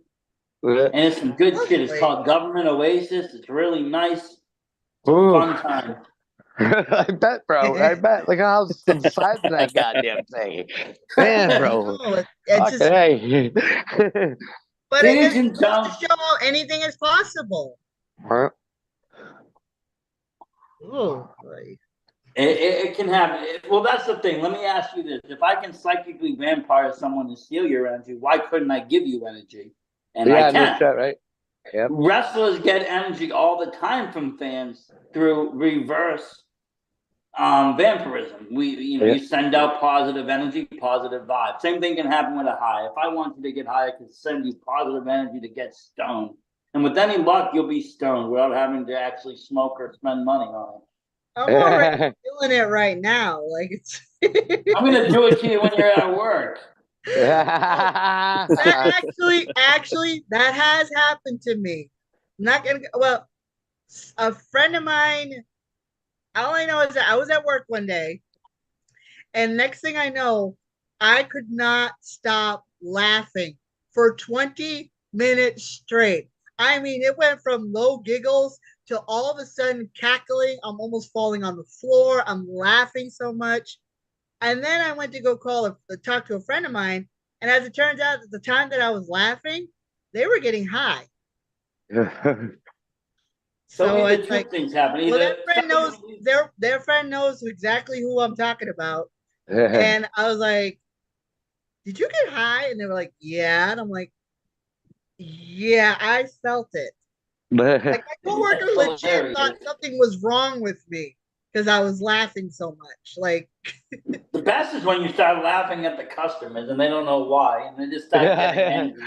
And it's some good shit. It's Possibly. called Government Oasis. It's really nice. It's a Ooh. fun time. I bet, bro. I bet. Look how subside that goddamn thing. Man, bro. No, it's Fucking just, hey. but it Ladies just and goes to gentlemen, show anything is possible. Oh, boy. it can happen. Well, that's the thing. Let me ask you this: if I can psychically vampire someone to steal your energy, why couldn't I give you energy? And I Yeah, no can. shit, right? Yep. Wrestlers get energy all the time from fans through reverse vampirism. You send out positive energy, positive vibe. Same thing can happen with a high. If I want you to get high, I can send you positive energy to get stoned. And with any luck, you'll be stoned without having to actually smoke or spend money on it. I'm already feeling it right now. Like it's I'm gonna do it to you when you're at work. actually that has happened to me. I'm not gonna well, a friend of mine, all I know is that I was at work one day, and next thing I know, I could not stop laughing for 20 minutes straight. I mean, it went from low giggles to all of a sudden cackling. I'm almost falling on the floor. I'm laughing so much. And then I went to go talk to a friend of mine. And as it turns out, at the time that I was laughing, they were getting high. So either it's two like, things happen. well, Either their friend knows their friend knows exactly who I'm talking about. Yeah. And I was like, "Did you get high?" And they were like, "Yeah." And I'm like, "Yeah, I felt it." Like my coworker That's legit hilarious. thought something was wrong with me because I was laughing so much. Like, The best is when you start laughing at the customers and they don't know why, and they just start getting angry.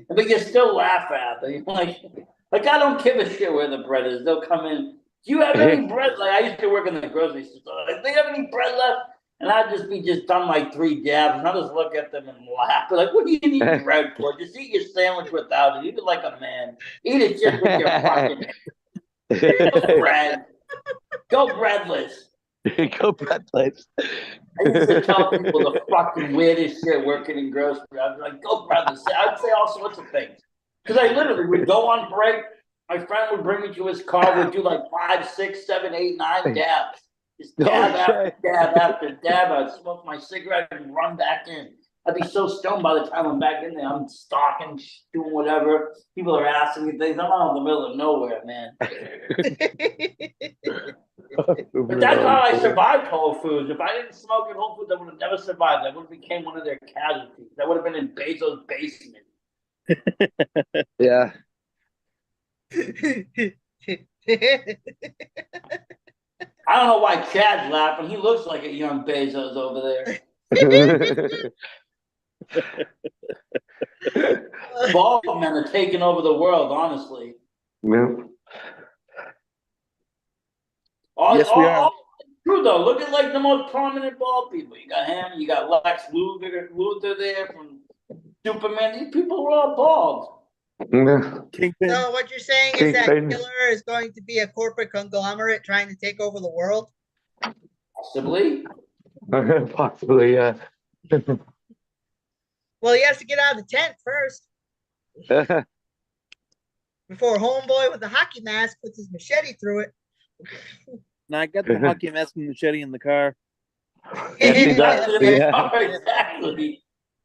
But you still laugh at them. You're like I don't give a shit where the bread is. They'll come in. Do you have any bread? Like I used to work in the grocery store. Like, do you have any bread left? And I'd just be done like 3 dabs, and I'll just look at them and laugh. Like, what do you need bread for? Just eat your sandwich without it. Eat it like a man. Eat it just with your fucking bread. Go breadless. Go bread place. I used to tell people the fucking weirdest shit working in grocery. I'd be like, go breadless. I'd say all sorts of things. Because I literally would go on break. My friend would bring me to his car. We'd do like 5, 6, 7, 8, 9 dabs. Just dab after dab after dab. I'd smoke my cigarette and run back in. I'd be so stoned by the time I'm back in there. I'm stalking, doing whatever. People are asking me things. I'm out in the middle of nowhere, man. But that's how I survived Whole Foods. If I didn't smoke at Whole Foods, I would have never survived. I would have became one of their casualties. I would have been in Bezos' basement. Yeah. I don't know why Chad's laughing. He looks like a young Bezos over there. Bald men are taking over the world, honestly. Yeah. Yes, we are. True though. Look at like the most prominent bald people. You got him. You got Lex Luthor there from Superman. These people were all bald. Kingpin. So what you're saying is that Killer is going to be a corporate conglomerate trying to take over the world? Possibly. Possibly, yeah. Well, he has to get out of the tent first before homeboy with the hockey mask puts his machete through it. Now I got the hockey mask and machete in the car. Exactly.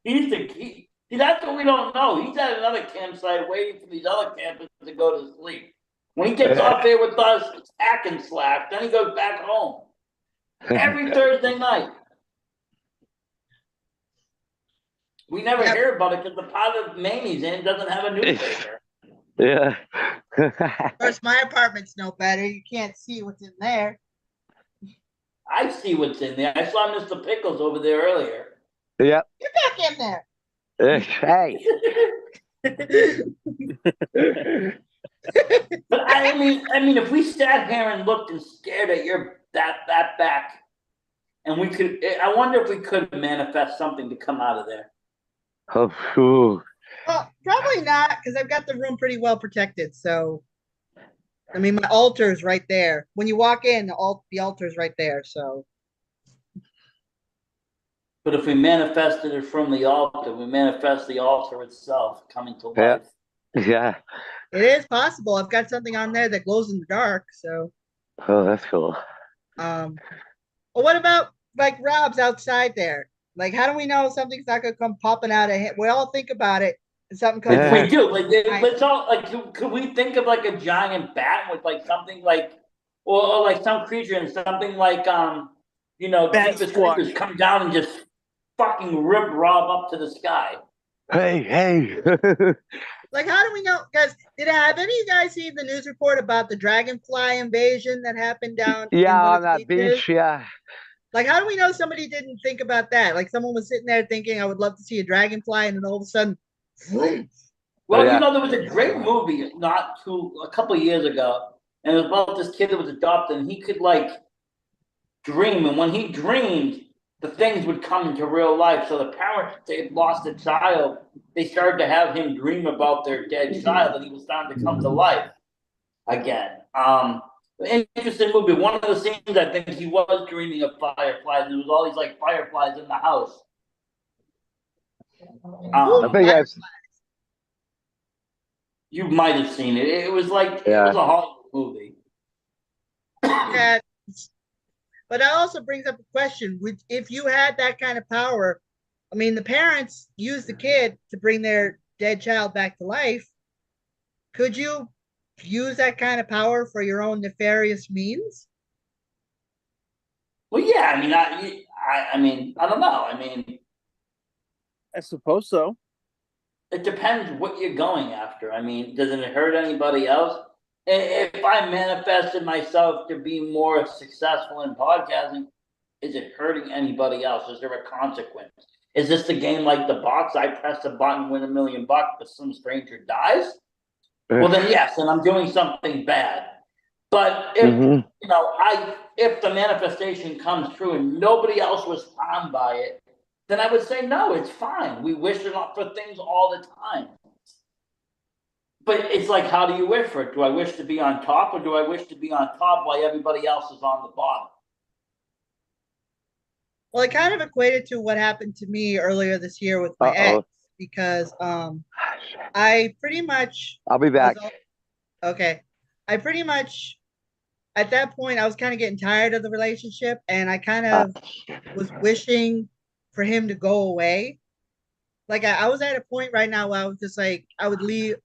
He's the key. See, that's what we don't know. He's at another campsite waiting for these other campers to go to sleep. When he gets off there with us, it's hack and slack. Then he goes back home every Thursday night. We never hear about it because the part of Maine he's in doesn't have a newspaper. Yeah. Of course, my apartment's no better. You can't see what's in there. I see what's in there. I saw Mr. Pickles over there earlier. Yep. Get back in there. Hey. But I mean, if we sat here and looked and stared at your that back, and we could, I wonder if we could manifest something to come out of there. Oh, ooh. Well, probably not, because I've got the room pretty well protected. So, I mean, my altar's right there. When you walk in, the altar's right there. So, But if we manifested it from the altar, we manifest the altar itself coming to life. Yeah. it is possible. I've got something on there that glows in the dark. So, Oh, that's cool. Well, what about like Rob's outside there? Like, how do we know something's not gonna come popping out of him? We all think about it, and something comes. Yeah. We do. Like, I- let's all like. Could we think of like a giant bat with like something like, or like some creature and something like Bat Jeepers Squatch. Creepers come down and just fucking rip Rob up to the sky. Hey. Like, how do we know? Guys, did have any of you guys seen the news report about the dragonfly invasion that happened down in Yeah, one on of the that beaches? beach. Yeah. Like, how do we know somebody didn't think about that? Like, someone was sitting there thinking, I would love to see a dragonfly, and then all of a sudden, vroom. Well, Yeah. there was a great movie a couple of years ago, and it was about this kid that was adopted, and he could like dream, and when he dreamed, the things would come into real life. So the parents, they had lost a child, they started to have him dream about their dead child, and he was starting to come to life again. Interesting movie. One of the scenes, I think he was dreaming of fireflies, and there was all these like fireflies in the house. I think I've. You might have seen it. It was like Yeah. it was a Hollywood movie. Yeah. But that also brings up a question: if you had that kind of power, I mean, the parents use the kid to bring their dead child back to life. Could you use that kind of power for your own nefarious means? Well, yeah. I mean, I don't know. I mean, I suppose so. it depends what you're going after. I mean, doesn't it hurt anybody else? If I manifested myself to be more successful in podcasting, is it hurting anybody else? Is there a consequence? Is this the game like the box? I press a button, win $1 million, but some stranger dies? Well, then yes, and I'm doing something bad. But if Mhm. if the manifestation comes true and nobody else was harmed by it, then I would say no, it's fine. We wish for things all the time. But it's like, how do you wish for it? Do I wish to be on top, or do I wish to be on top while everybody else is on the bottom? Well, it kind of equated to what happened to me earlier this year with my ex, Uh-oh. because I pretty much I'll be back. okay. I pretty much at that point I was kind of getting tired of the relationship, and I kind Uh, of was wishing for him to go away. Like I was at a point right now where I was just like, I would leave,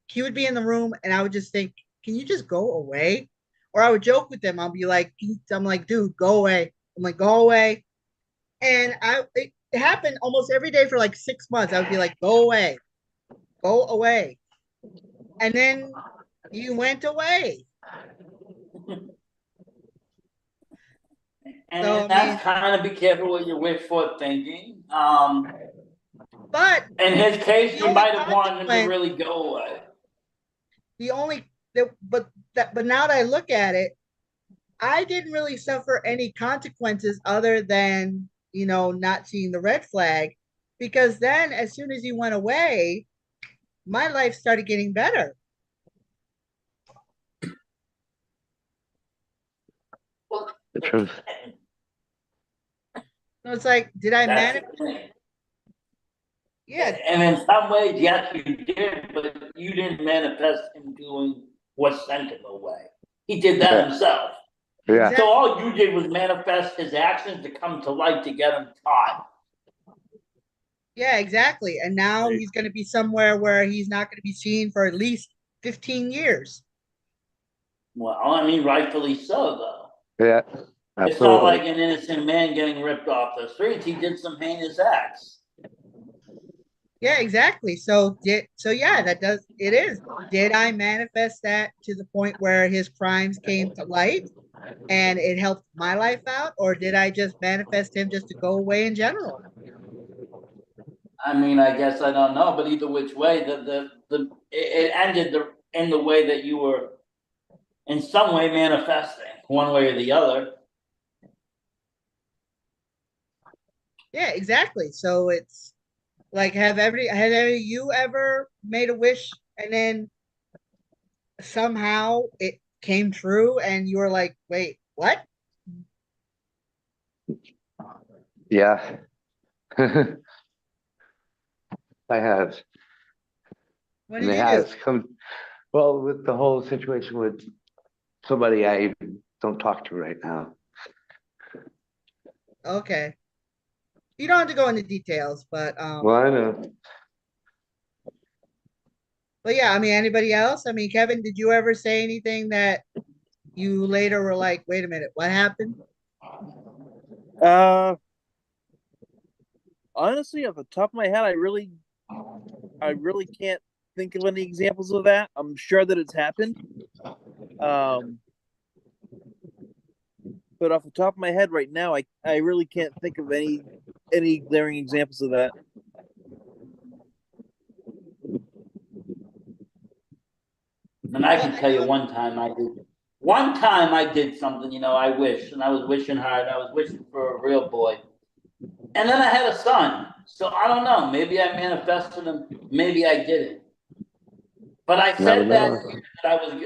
he would be in the room, and I would just think, can you just go away? Or I would joke with him. I'll be like, I'm like, dude, go away. I'm like, go away. And it happened almost every day for like 6 months. I would be like, go away. And then he went away. And So I that's mean, kind of be careful what you wish for thinking. but In his case, the you only might have wanted him to consequence, really go away. the only that, but now that I look at it, I didn't really suffer any consequences other than, not seeing the red flag, because then as soon as he went away, my life started getting better. Well, The truth. So it's like, did I that's manage? the thing. Yeah, And in some ways, yes, you did, but you didn't manifest him doing what sent him away. He did that Yeah. himself. Yeah. exactly. So all you did was manifest his actions to come to light to get him taught. Yeah, exactly. And now Right. he's going to be somewhere where he's not going to be seen for at least 15 years. Well, I mean, rightfully so, though. Yeah. It's not Absolutely. like an innocent man getting ripped off the streets. He did some heinous acts. Yeah, exactly. So yeah, it is. Did I manifest that to the point where his crimes came to light and it helped my life out, or did I just manifest him just to go away in general? I mean, I guess I don't know, but either which way, it ended in the way that you were in some way manifesting, one way or the other. Yeah, exactly. So it's like, you ever made a wish and then somehow it came true and you were like, wait, what? Yeah. I have. What And did it you do? has come, well, with the whole situation with somebody I don't talk to right now. Okay. You don't have to go into details, Well, I know. but yeah, I mean, anybody else? I mean, Kevin, did you ever say anything that you later were like, wait a minute, what happened? Uh, honestly, off the top of my head, I really can't think of any examples of that. I'm sure that it's happened. Um, but off the top of my head right now, I really can't think of any glaring examples of that. And I Well, can tell you one time I did. One time I did something, I wished, and I was wishing hard. I was wishing for a real boy. And then I had a son. So I don't know. Maybe I manifested him. Maybe I didn't. But I Never said that know. year that I was,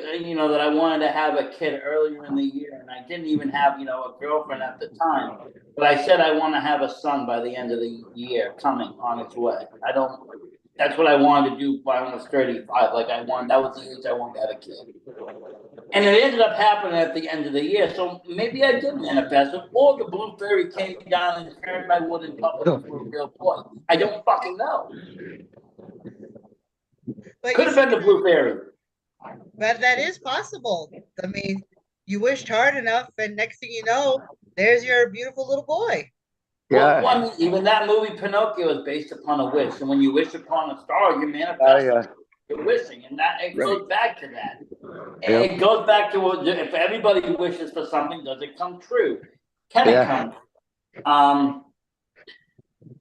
that I wanted to have a kid earlier in the year, and I didn't even have, a girlfriend at the time. But I said I want to have a son by the end of the year, coming on its way. I don't. That's what I wanted to do by when I was 35. Like that was the age I wanted to have a kid. And it ended up happening at the end of the year. So maybe I did manifest it, or the blue fairy came down and turned my wooden puppet into a real boy. I don't fucking know. but Could you have see, been the blue fairy. but that is possible. I mean, you wished hard enough, and next thing you know, there's your beautiful little boy. Well, Yeah. even that movie Pinocchio is based upon a wish, and when you wish upon a star, you Oh manifest yeah. your wishing, and that it Right. goes back to that. Yeah. It goes back to if everybody wishes for something, does it come true? Can it Yeah. come?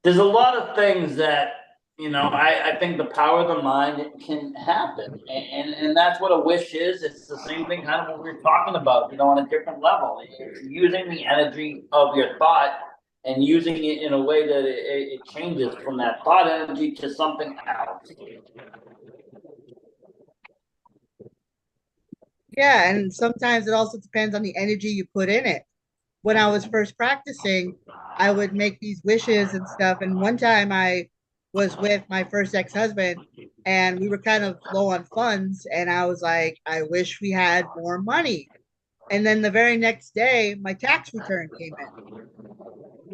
There's a lot of things that I think the power of the mind can happen, and that's what a wish is. It's the same thing, kind of what we were talking about, on a different level. It's using the energy of your thought and using it in a way that it changes from that thought energy to something else. Yeah, and sometimes it also depends on the energy you put in it. When I was first practicing, I would make these wishes and stuff. And one time I was with my first ex-husband and we were kind of low on funds. And I was like, I wish we had more money. And then the very next day, my tax return came in.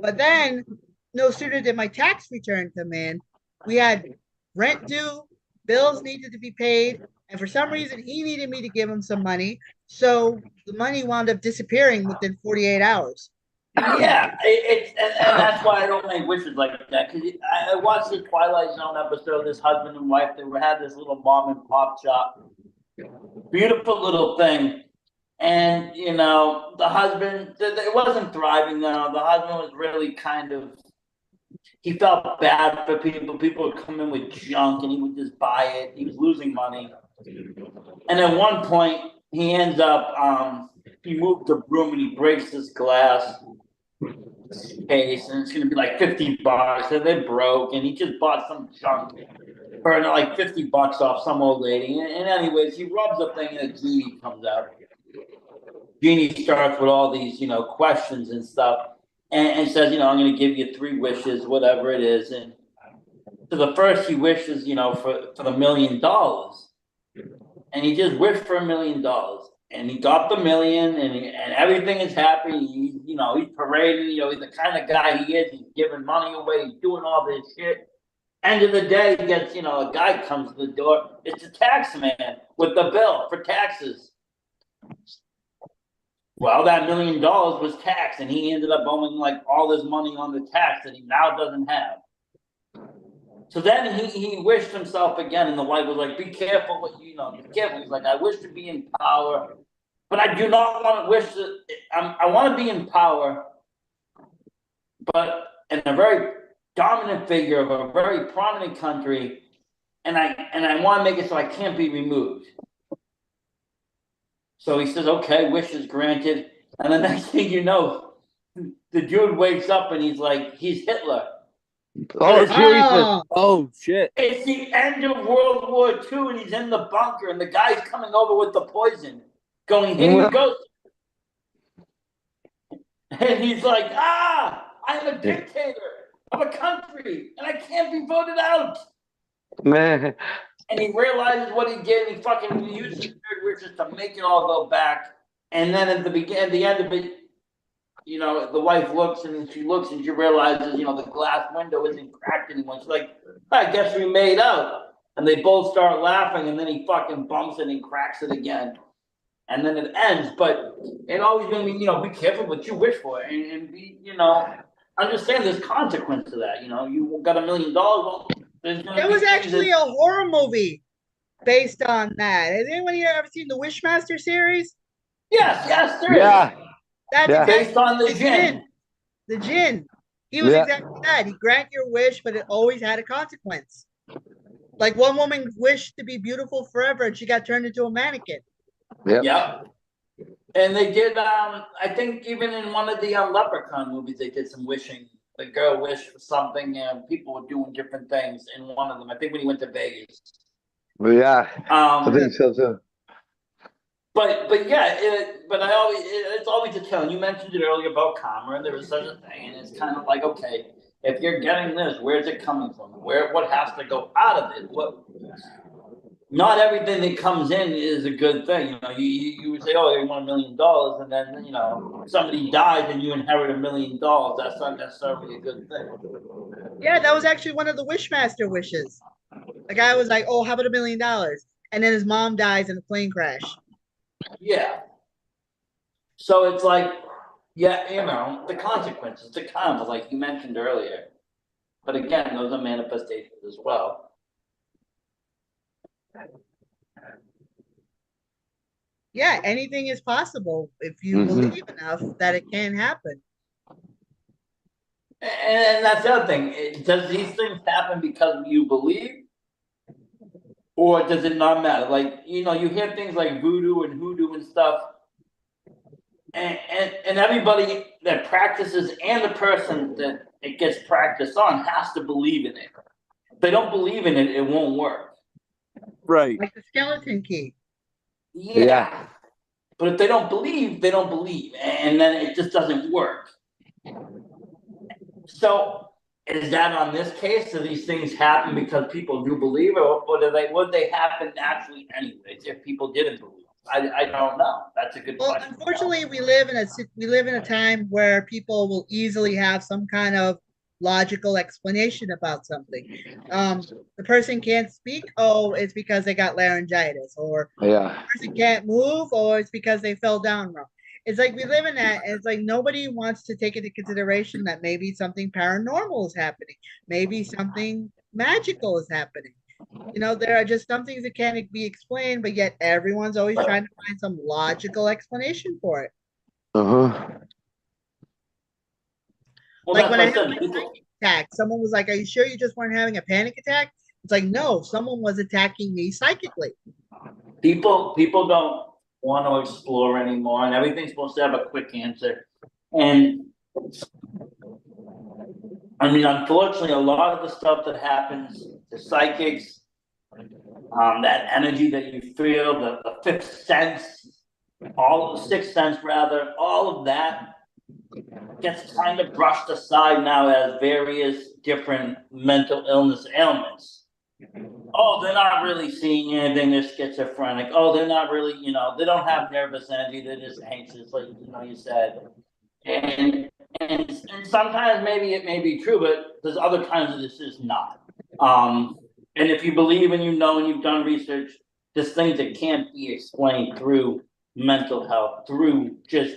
But then, no sooner did my tax return come in, we had rent due, bills needed to be paid, and for some reason, he needed me to give him some money. So the money wound up disappearing within 48 hours. Yeah, and that's why I don't make wishes like that. Because I watched the Twilight Zone episode. This husband and wife, they had this little mom and pop shop, beautiful little thing. And the husband, it wasn't thriving though. The husband was really kind of. He felt bad for people. People would come in with junk, and he would just buy it. He was losing money. And at one point, he ends up. He moved the room and he breaks this glass case, and it's going to be like $50, and they broke, and he just bought some junk for like $50 off some old lady. And anyways, he rubs the thing, and a genie comes out. Genie starts with all these, questions and stuff, and says, I'm going to give you 3 wishes, whatever it is. And so the first he wishes, for the $1,000,000, and he just wished for $1,000,000. And he got the million, and everything is happy. He's parading. He's the kind of guy he is. He's giving money away. He's doing all this shit. End of the day, he gets, a guy comes to the door. It's a tax man with the bill for taxes. Well, that $1,000,000 was taxed, and he ended up owing like all this money on the tax that he now doesn't have. So then he wished himself again, and the wife was like, "Be careful what be careful." He's like, "I wish to be in power, but I do not want to wish that. I want to be in power, but in a very dominant figure of a very prominent country, and I want to make it so I can't be removed." So he says, "Okay, wish is granted." And the next thing you know, the dude wakes up and he's Hitler. Oh, Jesus. Oh, Oh shit! It's the end of World War II, and he's in the bunker, and the guy's coming over with the poison, going, "Here you go." And he's like, I'm a dictator of a country, and I can't be voted out. Man. And he realizes what he did, and he fucking used his 3rd wishes to make it all go back. And then at the end of it, you know, the wife looks and she realizes, you know, the glass window isn't cracked anymore. She's like, I guess we made out. And they both start laughing, and then he fucking bumps it and cracks it again. And then it ends. But it always gonna be, you know, be careful what you wish for, and be, you know, understand there's consequence to that. You know, you got $1 million. Well, there's gonna There be was things actually a horror movie based on that. Has anyone here ever seen the Wishmaster series? yes, there is. Yeah, That's Yeah. exactly Based on the the gin. The Jinn. He was Yeah. exactly that. He grant your wish, but it always had a consequence. Like one woman wished to be beautiful forever, and she got turned into a mannequin. yep. Yep. And they did. I think even in one of the Leprechaun movies, they did some wishing. The girl wished for something, and people were doing different things. In one of them, I think when he went to Vegas. Yeah, I Um, think so too. but yeah, it's always a challenge. You mentioned it earlier about karma, and there was such a thing, and it's kind of like, okay, if you're getting this, where's it coming from? What has to go out of it? Not everything that comes in is a good thing. You know, you would say, oh, you want $1 million, and then, you know, somebody dies and you inherit $1 million. That's not necessarily a good thing. Yeah, that was actually one of the Wishmaster wishes. The guy was like, "Oh, how about $1 million?" And then his mom dies in a plane crash. Yeah. So it's like, yeah, you know, the consequences, the karma, like you mentioned earlier. But again, those are manifestations as well. Yeah, anything is possible if you Mhm. believe enough that it can happen. And that's the other thing. Does these things happen because you believe? Or does it not matter? Like, you know, you hear things like voodoo and hoodoo and stuff. And everybody that practices and the person that it gets practiced on has to believe in it. If they don't believe in it, it won't work. Right. Like the skeleton key. Yeah. But if they don't believe, they don't believe. And then it just doesn't work. So is that on this case? Do these things happen because people do believe, or would they happen naturally anyways if people didn't believe? I don't know. That's a good Well, question. unfortunately, we live in a time where people will easily have some kind of logical explanation about something. The person can't speak. Oh, it's because they got laryngitis, or Yeah, the person can't move, or it's because they fell down wrong. It's like we live in that, and it's like nobody wants to take into consideration that maybe something paranormal is happening, maybe something magical is happening. You know, there are just some things that can't be explained, but yet everyone's always trying to find some logical explanation for it. uh-huh. Well, Like that's when I what I had said. my People, panic attack, someone was like, "Are you sure you just weren't having a panic attack?" It's like, no, someone was attacking me psychically. people don't want to explore anymore, and everything's supposed to have a quick answer. And I mean, unfortunately, a lot of the stuff that happens to psychics, that energy that you feel, the fifth sense, all the sixth sense rather, all of that gets kind of brushed aside now as various different mental illness ailments. Oh, they're not really seeing anything, they're schizophrenic. Oh, they're not really, you know, they don't have nervous energy, they're just anxious, like, you know, you said. And and sometimes maybe it may be true, but there's other times that it's just not. And if you believe and you know and you've done research, there's things that can't be explained through mental health, through just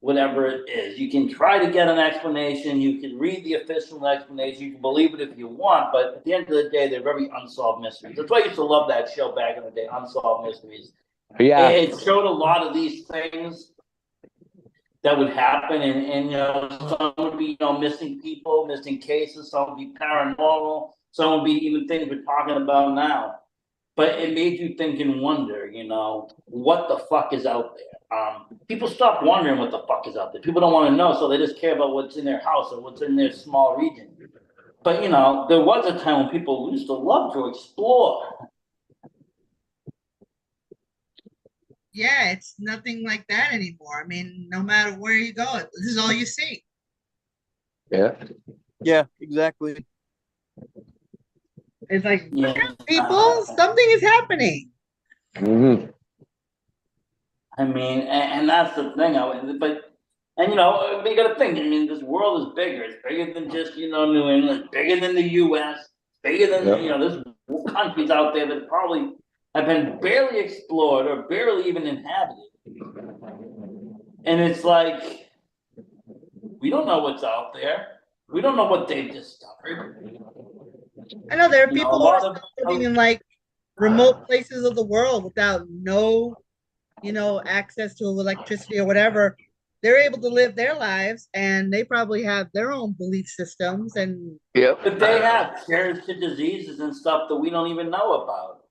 whatever it is. You can try to get an explanation, you can read the official explanation, you can believe it if you want, but at the end of the day, they're very unsolved mysteries. That's why I used to love that show back in the day, Unsolved Mysteries. Yeah, It showed a lot of these things that would happen, and you know, some would be, you know, missing people, missing cases, some would be paranormal, some would be even things we're talking about now. But it made you think and wonder, you know, what the fuck is out there. People stop wondering what the fuck is out there. People don't want to know, so they just care about what's in their house or what's in their small region. But you know, there was a time when people used to love to explore. Yeah, it's nothing like that anymore. I mean, no matter where you go, this is all you see. yeah. Yeah, exactly. It's like, Yeah. people, something is happening. Mm-hmm. I mean, and that's the thing. But And we got to think. I mean, this world is bigger. It's bigger than just New England. It's bigger than the U.S. Bigger than there's countries out there that probably have been barely explored or barely even inhabited. And it's like we don't know what's out there. We don't know what they've discovered. I know there are You know, a people who are lot of still living in like remote places of the world without no, access to electricity or whatever. They're able to live their lives and they probably have their own belief systems and Yep. but they have cures to diseases and stuff that we don't even know about.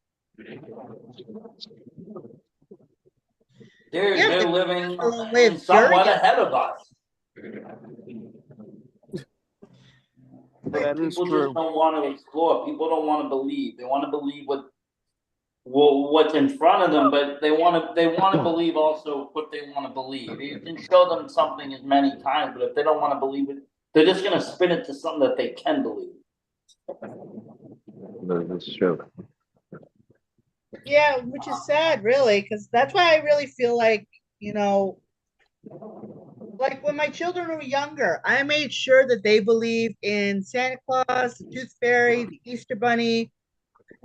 They're living their own way of somewhat curing it. ahead of us. That is People true. just don't want to explore. People don't want to believe. They want to believe what's in front of them, but they want to believe also what they want to believe. You can show them something as many times, but if they don't want to believe it, they're just going to spin it to something that they can believe. That's true. Yeah, which is sad, really, because that's why I really feel like, like when my children were younger, I made sure that they believed in Santa Claus, the Tooth Fairy, the Easter Bunny,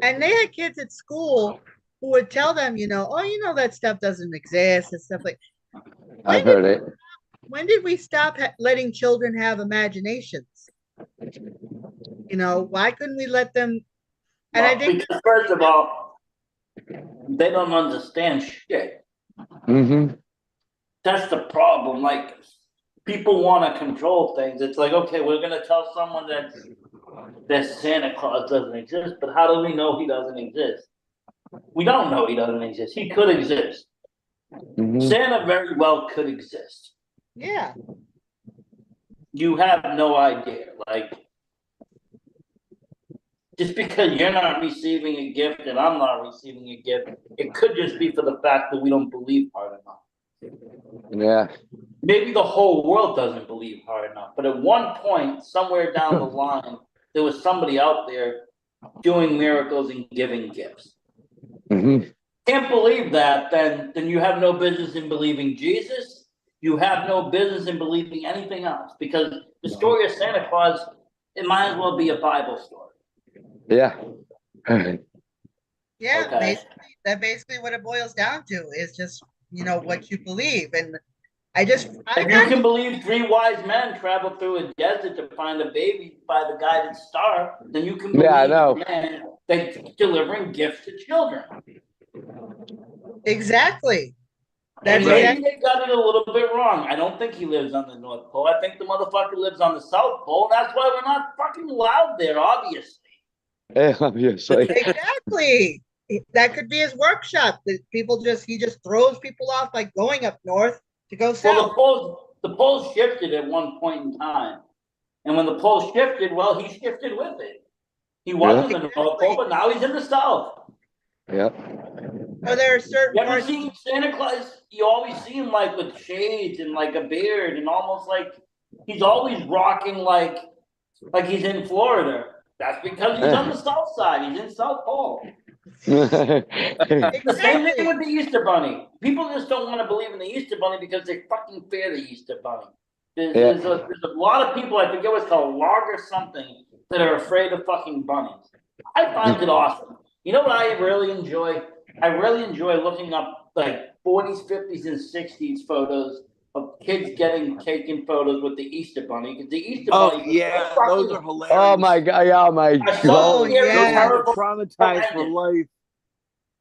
and they had kids at school who would tell them, that stuff doesn't exist and stuff like. I've heard it. When did we stop letting children have imaginations? Why couldn't we let them? And I think because first of all, they don't understand shit. Mm-hmm. That's the problem. Like, people want to control things. It's like, okay, we're gonna tell someone that Santa Claus doesn't exist, but how do we know he doesn't exist? We don't know he doesn't exist. He could exist. Mm-hmm. Santa very well could exist. yeah, You have no idea. Like, just because you're not receiving a gift and I'm not receiving a gift, it could just be for the fact that we don't believe hard enough. Yeah. Maybe the whole world doesn't believe hard enough, but at one point, somewhere down the line, there was somebody out there doing miracles and giving gifts. Mm-hmm. Can't believe that, then you have no business in believing Jesus. You have no business in believing anything else, because the story of Santa Claus, it might as well be a Bible story. Yeah. yeah. Okay. That's basically what it boils down to is just what you believe, and I If you can believe 3 wise men traveled through a desert to find a baby by the guided star, then you can believe Yeah, I know. men that delivering gifts to children. exactly. And That's maybe exactly. they got it a little bit wrong. I don't think he lives on the North Pole. I think the motherfucker lives on the South Pole. And that's why we're not fucking allowed there, obviously. Yeah, obviously. Exactly. That could be his workshop. That he just throws people off by going up north to go south. Well, the poles shifted at one point in time. And when the poles shifted, well, he shifted with it. He was in the North Pole, but now he's in the South. Yep. Or there are certain You ever parts. seen Santa Claus? You always see him like with shades and like a beard and almost like he's always rocking like he's in Florida. That's because he's on the South Side. He's in South Pole. The same thing with the Easter Bunny. People just don't want to believe in the Easter Bunny because they fucking fear the Easter Bunny. There's a lot of people, I forget what's called, log or something, that are afraid of fucking bunnies. I find it awesome. You know what I really enjoy? I really enjoy looking up like 40s, 50s, and 60s photos of kids taking photos with the Easter Bunny, because the Easter Bunny. Yeah, those are hilarious. Oh my god! Yeah, oh my So god! scary, yeah. terrible, Traumatized for life.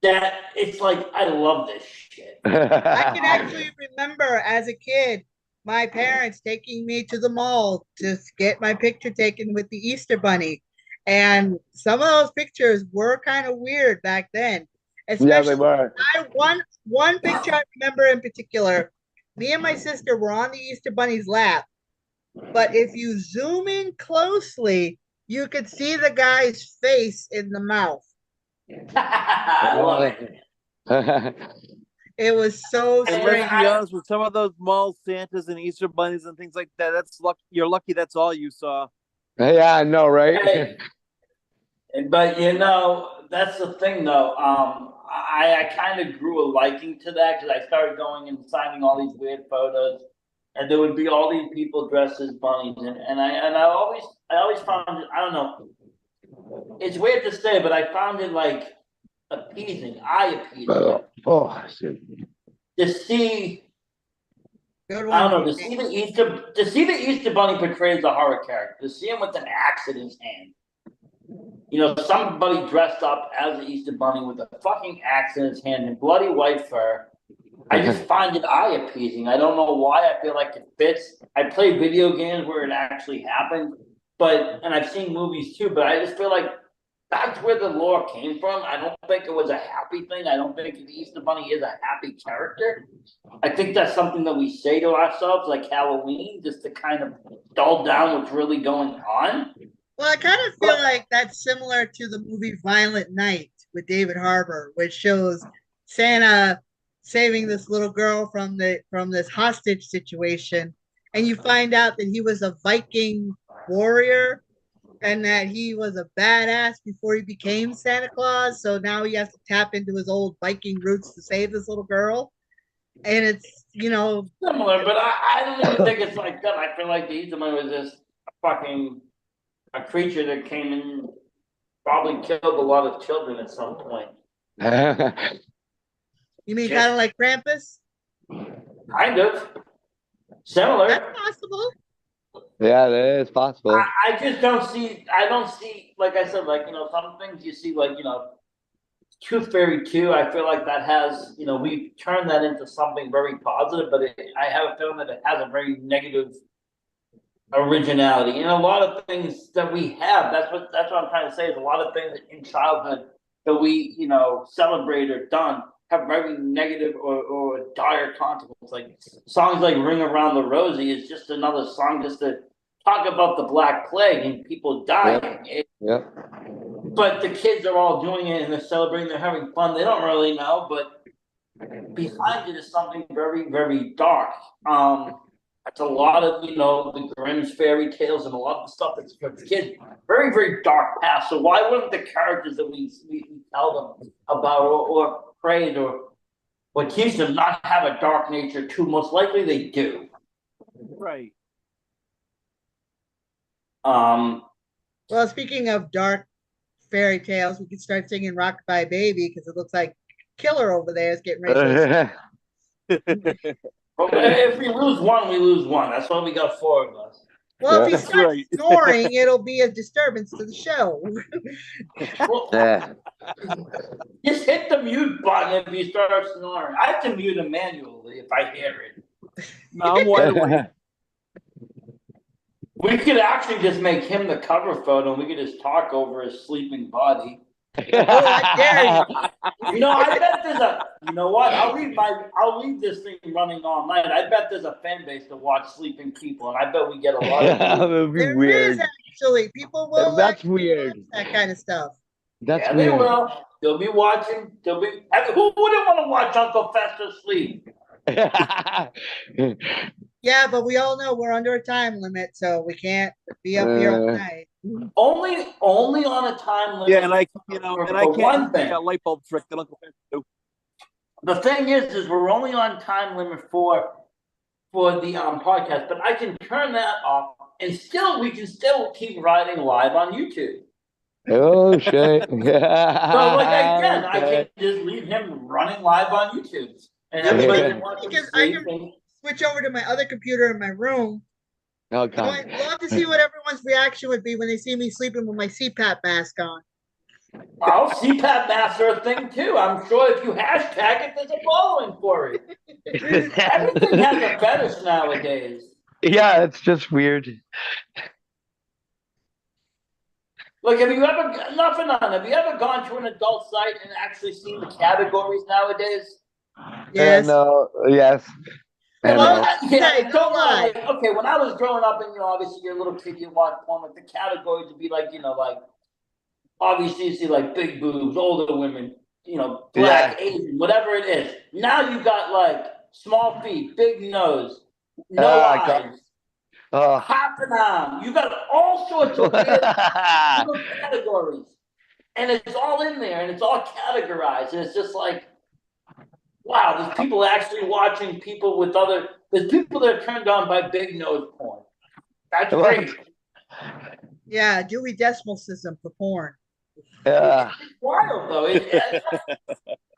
that it's like I love this shit. I can actually remember as a kid my parents taking me to the mall to get my picture taken with the Easter Bunny. And some of those pictures were kind of weird back then. Yeah, they Especially were. one picture I remember in particular, me and my sister were on the Easter Bunny's lap. But if you zoom in closely, you could see the guy's face in the mouth. I love it. It was so And And strange. let's be honest, with some of those mall Santas and Easter bunnies and things like that, you're lucky that's all you saw. Yeah, I know, right? Hey, but that's the thing though. I kind of grew a liking to that because I started going and signing all these weird photos. and there would be all these people dressed as bunnies, and I always found it, I don't know, it's weird to say, but I found it like eye appeasing Oh, shit. to see. Good I one. don't know, to see the Easter Bunny portrayed as a horror character, to see him with an axe in his hand. You know, somebody dressed up as the Easter Bunny with a fucking axe in his hand and bloody white fur. I just find it eye appeasing. I don't know why. I feel like it fits. I play video games where it actually happened, and I've seen movies too, but I just feel like that's where the lore came from. I don't think it was a happy thing. I don't think the Easter Bunny is a happy character. I think that's something that we say to ourselves, like Halloween, just to kind of dull down what's really going on. Well, I kind of feel like that's similar to the movie Violent Night with David Harbour, which shows Santa saving this little girl from this hostage situation, and you find out that he was a Viking warrior and that he was a badass before he became Santa Claus. So now he has to tap into his old Viking roots to save this little girl. And it's, similar, but I don't even think it's like that. I feel like the Easter Bunny was just a creature that came and probably killed a lot of children at some point. You mean kind of like Krampus? Kind of. Similar. That's possible. Yeah, that is possible. I just don't see, like I said, like, some things you see, like, Tooth Fairy 2, I feel like that has, we turned that into something very positive, but I have a feeling that it has a very negative originality. And a lot of things that we have, that's what I'm trying to say, is a lot of things in childhood that we, celebrate or done have very negative or dire consequences. Like songs like Ring Around the Rosie is just another song just to talk about the Black Plague and people dying. Yep. But the kids are all doing it and they're celebrating, they're having fun. They don't really know, but behind it is something very, very dark. It's a lot of, the Grimm's fairy tales and a lot of the stuff that's for kids. Very, very dark past. So why wouldn't the characters that we tell them about or praise or teach them not have a dark nature too? Most likely they do. Right. Well, speaking of dark fairy tales, we can start singing Rockabye Baby because it looks like Killer over there is getting ready to If we lose one, we lose one. That's why we got four of us. Well, if he That's starts right. snoring, it'll be a disturbance to the show. Well, Yeah. just hit the mute button if you start snoring. I have to mute him manually if I hear it. No, I'm wide awake. We could actually just make him the cover photo and we could just talk over his sleeping body. Oh, I dare you. I bet there's you know what? I'll leave this thing running all night. I bet there's a fan base to watch sleeping people, and I bet we get a lot of That would be There is weird. actually. People will That's actually weird. watch that kind of stuff. That's yeah, they weird. will. They'll be watching. Who wouldn't want to watch Uncle Fester sleep? Yeah, but we all know we're under a time limit, so we can't be up here all night. Only on a time limit. Yeah, and I for one can't thing. do that light bulb trick that Uncle Fester do. The thing is we're only on time limit for the podcast, but I can turn that off, and we can still keep riding live on YouTube. Oh shit! So again, I can just leave him running live on YouTube, and everybody can watch him Because I sleep. can switch over to my other computer in my room. Oh So god! I'd love to see what everyone's reaction would be when they see me sleeping with my CPAP mask on. Well, CPAP masks are a thing too. I'm sure if you hashtag it, there's a following for it. Everything has a fetish nowadays. Yeah, it's just weird. Look, have you ever gone to an adult site and actually seen the categories nowadays? Yes. No. Yes. And, Well, Don't lie. lie. Okay, when I was growing up, and obviously you're a little kid, you watch porn. Like the categories would be like, obviously you see like big boobs, older women, black, Asian, whatever it is. Now you got like small feet, big nose, no eyes, half an arm. You got all sorts of weird little categories, and it's all in there, and it's all categorized, and it's just like, wow, there's people actually watching people with other. There's people that are turned on by big nose porn. That's What? great. Yeah, Dewey Decimal System for porn. Yeah. It's wild though.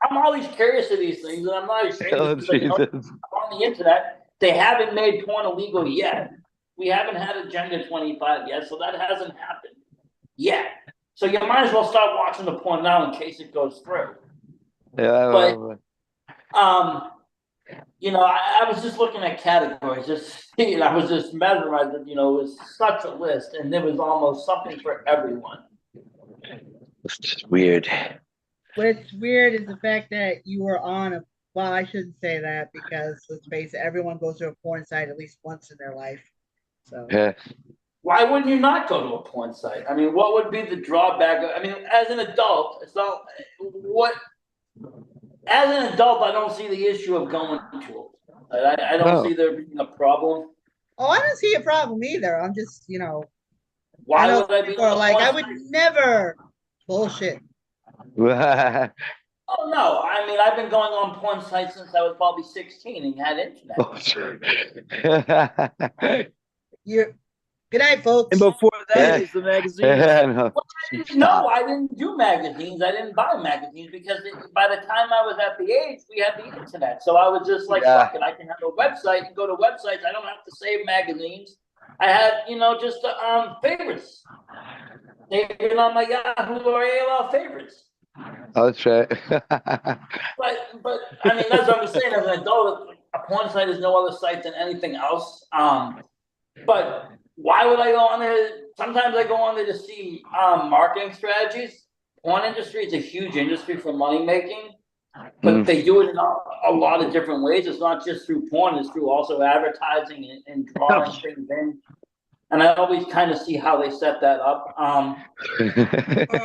I'm always curious of these things, and I'm not ashamed Oh, because I know Jesus. on the internet they haven't made porn illegal yet. We haven't had Agenda 25 yet, so that hasn't happened yet. So you might as well start watching the porn now in case it goes through. Yeah. But you know, I was just looking at categories, I was just mesmerized that, you know, it was such a list, and there was almost something for everyone. It's just weird. What's weird is the fact that you were on a, well, I shouldn't say that because let's face it, everyone goes to a porn site at least once in their life. So Yeah. Why wouldn't you not go to a porn site? I mean, what would be the drawback? I mean, as an adult, it's not what. As an adult, I don't see the issue of going to it. I don't No. see there being a problem. oh, I don't see a problem either. I'm just, I Why know would I be people are on a like, porn I would site? never bullshit. Oh no! I mean, I've been going on porn sites since I was probably 16 and had internet. Oh, sure. You good night, folks. And before that, Yeah. it was the magazine. Yeah, no. No, I didn't do magazines. I didn't buy magazines because by the time I was at the age, we had the internet. So I was just like, Yeah. fuck it, I can have a website and go to websites. I don't have to save magazines. I had, just favorites. They've been on my Yahoo or AOL favorites. Oh, that's right. But I mean, that's what I'm saying. As an adult, a porn site is no other site than anything else. But why would I go on there? Sometimes I go on there to see marketing strategies. Porn industry is a huge industry for money making, but they do it in a lot of different ways. It's not just through porn; it's through also advertising and drawing things in. And I always kind of see how they set that up. And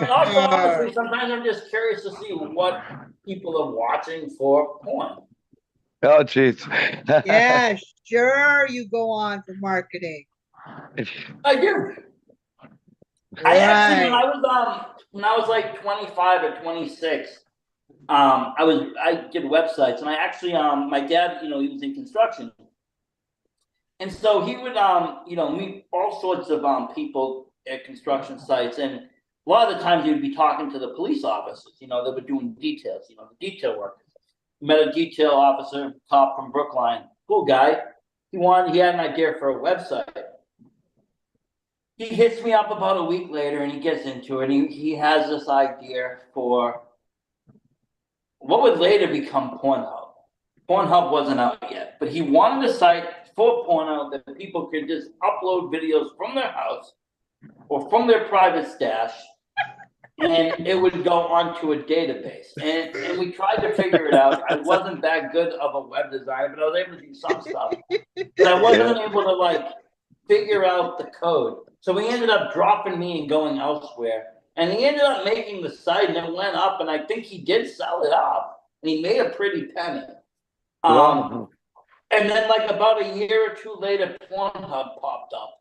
also, honestly, sometimes I'm just curious to see what people are watching for porn. Oh, jeez. Yeah, sure. You go on for marketing. I do. I actually, when I was like 25 or 26, I did websites, and I actually, my dad, he was in construction, and so he would, meet all sorts of people at construction sites, and a lot of the times he would be talking to the police officers, that were doing details, the detail work. Met a detail officer, cop from Brookline, cool guy. He had an idea for a website. He hits me up about a week later and he gets into it. And he has this idea for what would later become Pornhub. Pornhub wasn't out yet, but he wanted a site for Pornhub that people could just upload videos from their house or from their private stash, and it would go onto a database. And we tried to figure it out. I wasn't that good of a web designer, but I was able to do some stuff. But I wasn't able to figure out the code. So he ended up dropping me and going elsewhere. And he ended up making the site, and it went up, and I think he did sell it off. And he made a pretty penny. And then about a year or two later, Pornhub popped up.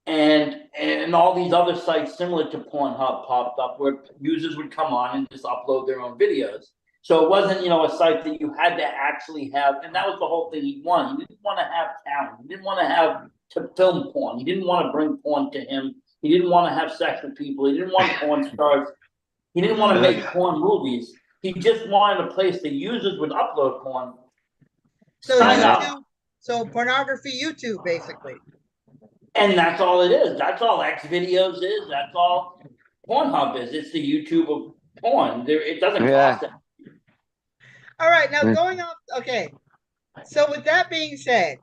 And all these other sites similar to Pornhub popped up where users would come on and just upload their own videos. So it wasn't, a site that you had to actually have, and that was the whole thing he wanted. He didn't want to have talent. He didn't want to have to film porn. He didn't want to bring porn to him. He didn't want to have sex with people. He didn't want porn stars. He didn't want to make porn movies. He just wanted a place that users would upload porn. So Sign YouTube, up. so pornography YouTube, basically. And that's all it is. That's all X videos is. That's all Pornhub is. It's the YouTube of porn. It doesn't cost it. All right, now going off. Okay, so with that being said,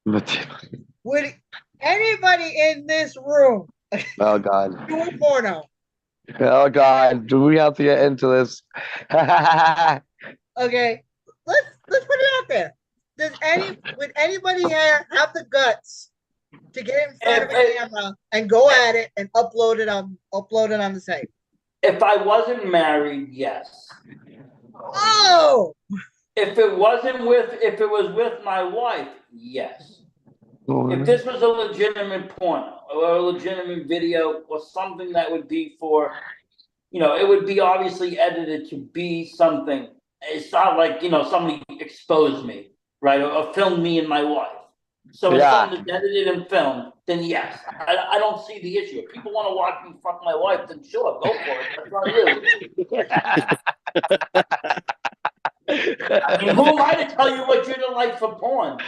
would anybody in this room Oh, God. do a porno? Oh, God. Do we have to get into this? Okay, let's put it out there. Would anybody here have the guts to get in front of a camera and go at it and upload it on the site? If I wasn't married, yes. Oh, If it was with my wife, yes. If this was a legitimate porno or a legitimate video or something that would be for, it would be obviously edited to be something it's not like, somebody exposed me, right? Or filmed me and my wife. So if Yeah. something is edited and filmed, then yes, I don't see the issue. If people want to watch me fuck my wife, then sure, go for it. That's on you. I mean, who am I to tell you what you're to like for porn?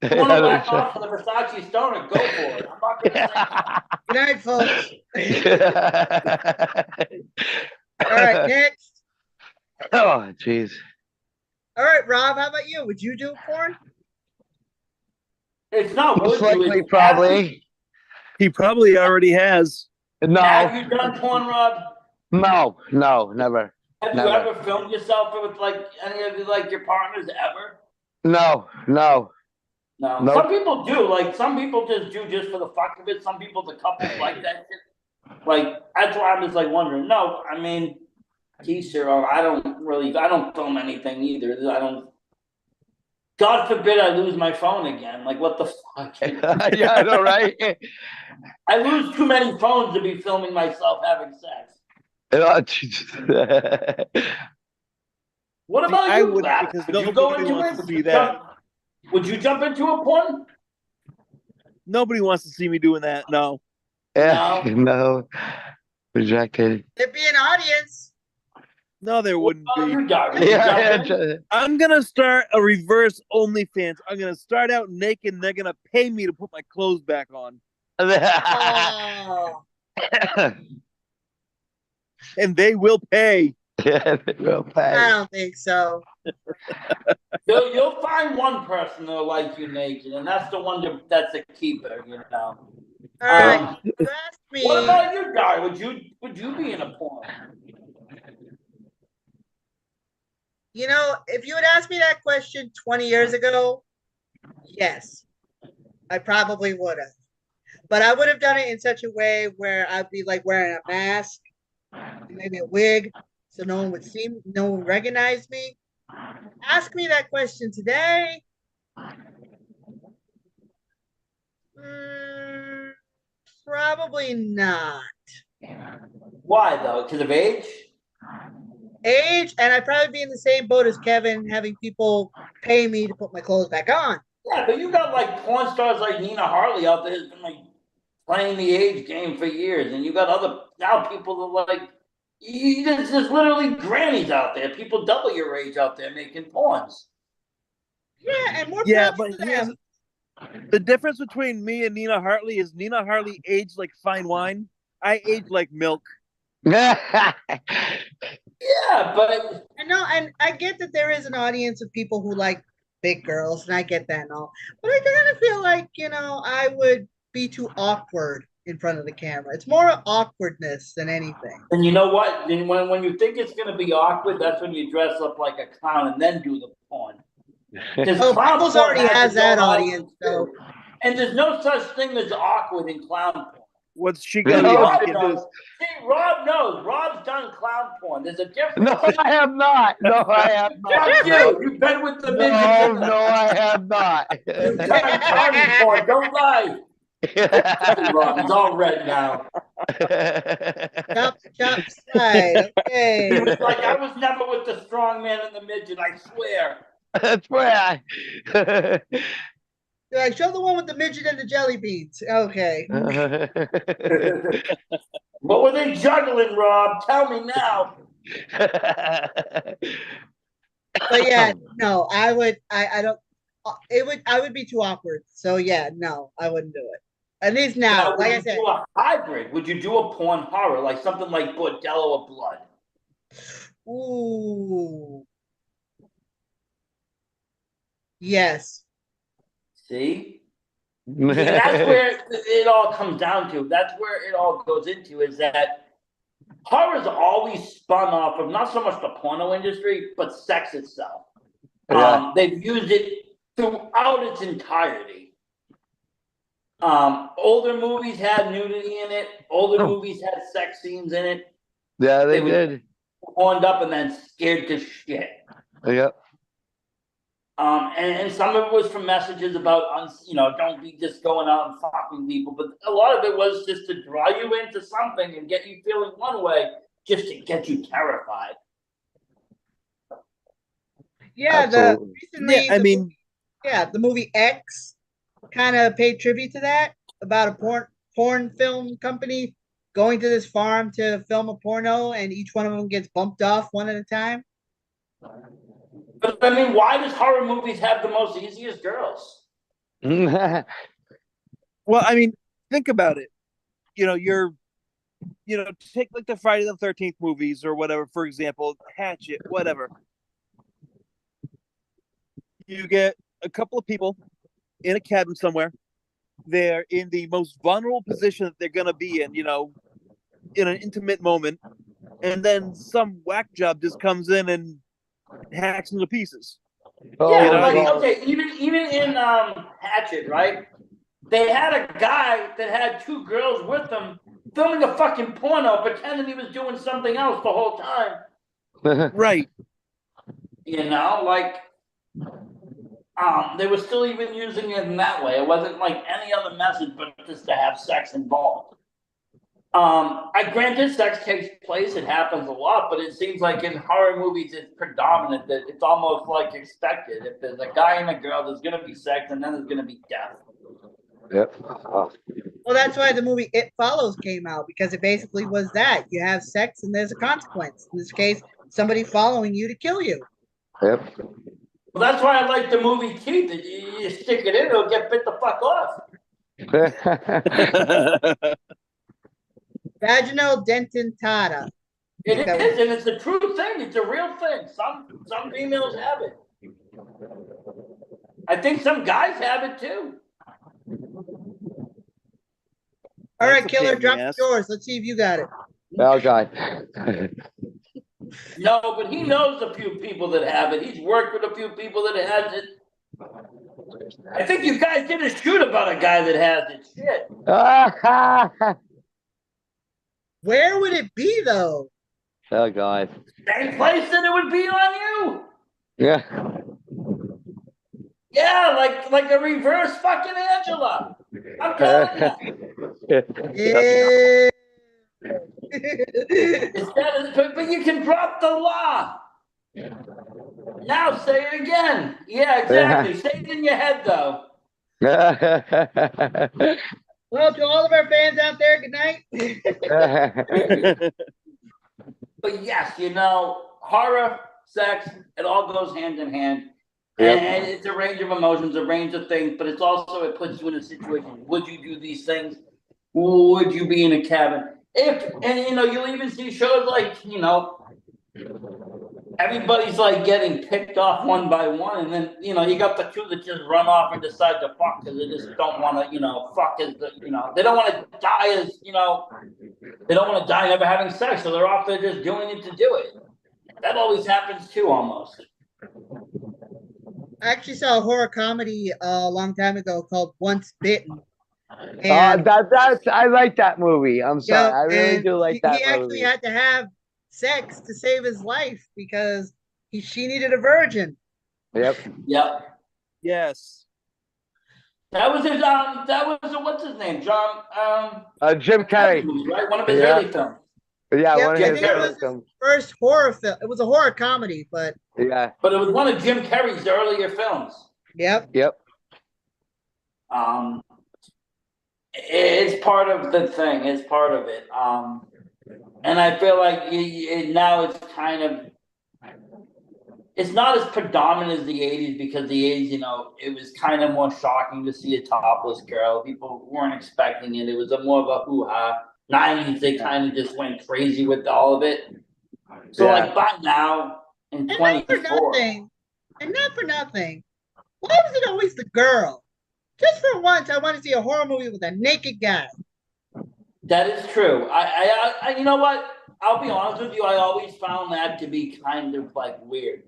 You want to whack off for the Versace Stoner, go for it. I'm not going to say Good night, folks. All right, next. Oh, jeez. All right, Rob, how about you? Would you do porn? it's not Most would you, likely, it's probably. He probably already has. Have No, you done porn, Rob? no, never. Have Never. you ever filmed yourself with like any of your partners ever? No. No. Nope. Some people do. Like some people just do just for the fuck of it. Some people, the couples like that shit. Like that's why I'm just like wondering. No, I mean, T-shirt. I don't film anything either. I don't. God forbid I lose my phone again. Like what the fuck? Yeah, I know, right? I lose too many phones to be filming myself having sex. Oh, Jesus. What about I you, wouldn't, Zach? because Would you go nobody into wants it? to see that. Would you jump into a porn? Nobody wants to see me doing that. No. Yeah, no. Rejected. There'd be an audience. No, there wouldn't What about be. you, Doug? Would you Yeah, jump in? I'm gonna start a reverse OnlyFans. I'm gonna start out naked and they're gonna pay me to put my clothes back on. Oh, And they will pay. Yeah, real I bad. don't think so. You'll find one person that'll like you naked, and that's the one that's a keeper, All right, Um, you asked me. What about you, Guy? Would you be in a porn? You know, if you had asked me that question 20 years ago, yes, I probably would have. But I would have done it in such a way where I'd be like wearing a mask, maybe a wig, so no one would see me, no one would recognize me. Ask me that question today. Probably not. Why though? Because of age? Age, and I'd probably be in the same boat as Kevin, having people pay me to put my clothes back on. Yeah, but you got like porn stars like Nina Hartley out there who's been like playing the age game for years, and you got other now people that like there's literally grannies out there, people double your age out there making porns. Yeah, and more Yeah, props but to here's them. the difference between me and Nina Hartley is Nina Hartley aged like fine wine. I age like milk. Yeah, but I know, and I get that there is an audience of people who like big girls, and I get that and all. But I kind of feel like, I would be too awkward in front of the camera. It's more awkwardness than anything. and you know what? Then when you think it's gonna be awkward, that's when you dress up like a clown and then do the porn. Because Oh, clown Pickles porn already has its that own audience, so and there's no such thing as awkward in clown porn. What's she See, gonna No, Rob be? knows. See, Rob knows. Rob's done clown porn. There's a difference. No, I have not. No, I have Fuck not. you. You've been with the midgets. No, I have not. You've done clown porn. Don't lie. Rob, he's all red now. chop side. He Okay. was like, I was never with the strong man and the midget, I swear. That's where Like, show the one with the midget and the jelly beans. Okay. What were they juggling, Rob? Tell me now. But yeah, no, I would. I don't. I would be too awkward. So yeah, no, I wouldn't do it. At least now, Would like I you said. do a hybrid? Would you do a porn horror, like something like Bordello of Blood? Ooh. Yes. See? And that's where it all comes down to. That's where it all goes into is that horror's always spun off of not so much the porno industry, but sex itself. Yeah. They've used it throughout its entirety. Older movies had nudity in it. Older movies had sex scenes in it. Yeah, they They would- did. Horned up and then scared to shit. Yep. And some of it was from messages about, don't be just going out and fucking people. But a lot of it was just to draw you into something and get you feeling one way, just to get you terrified. Yeah, Absolutely. recently Yeah, I mean, the movie X kind of paid tribute to that about a porn film company going to this farm to film a porno, and each one of them gets bumped off one at a time. But I mean, why does horror movies have the most easiest girls? well, I mean, think about it. You know, take like the Friday the 13th movies or whatever, for example, Hatchet, whatever. You get a couple of people in a cabin somewhere. They're in the most vulnerable position that they're going to be in, in an intimate moment. And then some whack job just comes in and hacks them to pieces. Yeah, know, like well- okay, even in Hatchet, right? They had a guy that had two girls with him filming a fucking porno, pretending he was doing something else the whole time. Right. You know, like they were still even using it in that way. It wasn't like any other message, but just to have sex involved. I granted sex takes place, it happens a lot, but it seems like in horror movies it's predominant that it's almost like expected. If there's a guy and a girl, there's gonna be sex and then there's gonna be death. Yep. Well, that's why the movie It Follows came out, because it basically was that. You have sex and there's a consequence. In this case, somebody following you to kill you. Yep. Well, that's why I like the movie Teeth. You stick it in, it'll get bit the fuck off. Vaginal dentata. It is, and it's a true thing. It's a real thing. Some females have it. I think some guys have it too. All right, That's a Killer, pain in drop the ass. yours. Let's see if you got it. Oh God. No, but he knows a few people that have it. He's worked with a few people that has it. I think you guys did a shoot about a guy that has it. Shit. Where would it be though? Oh God. Same place that it would be on you. Yeah. Yeah, like a reverse fucking Angela. I'm telling you. Yeah. But you can drop the law. Now say it again. Yeah, exactly. Say it in your head though. Well, to all of our fans out there, good night. But yes, horror, sex, it all goes hand in hand. Yep. And it's a range of emotions, a range of things, but it's also, it puts you in a situation. Would you do these things? Would you be in a cabin? You'll even see shows like, everybody's like getting picked off one by one, and then, you got the two that just run off and decide to fuck because they just don't want to, fuck as they don't want to die as, they don't want to die never having sex, so they're off there just doing it to do it. That always happens too, almost. I actually saw a horror comedy a long time ago called Once Bitten. And, I like that movie. I'm sorry. yeah, I really and do like that he movie. actually had to have sex to save his life because she needed a virgin. Yep. Yep. Yes. That was his what's his name? John Jim Carrey. right? One of his Yeah. early films. Yeah, Yep, one of I his think it was early his films. first horror film. It was a horror comedy, but Yeah. But it was one of Jim Carrey's earlier films. yep. Yep. It's part of the thing. It's part of it. And I feel like now it's kind of, it's not as predominant as the 80s, because the 80s, it was kind of more shocking to see a topless girl. People weren't expecting it. It was more of a hoo-ha. 90s, they kind of just went crazy with all of it. So, Yeah. like, by now, in And not for 24, nothing. And not for nothing. Why was it always the girl? Just for once, I want to see a horror movie with a naked guy. that is true. I you know what? I'll be honest with you. I always found that to be kind of like weird.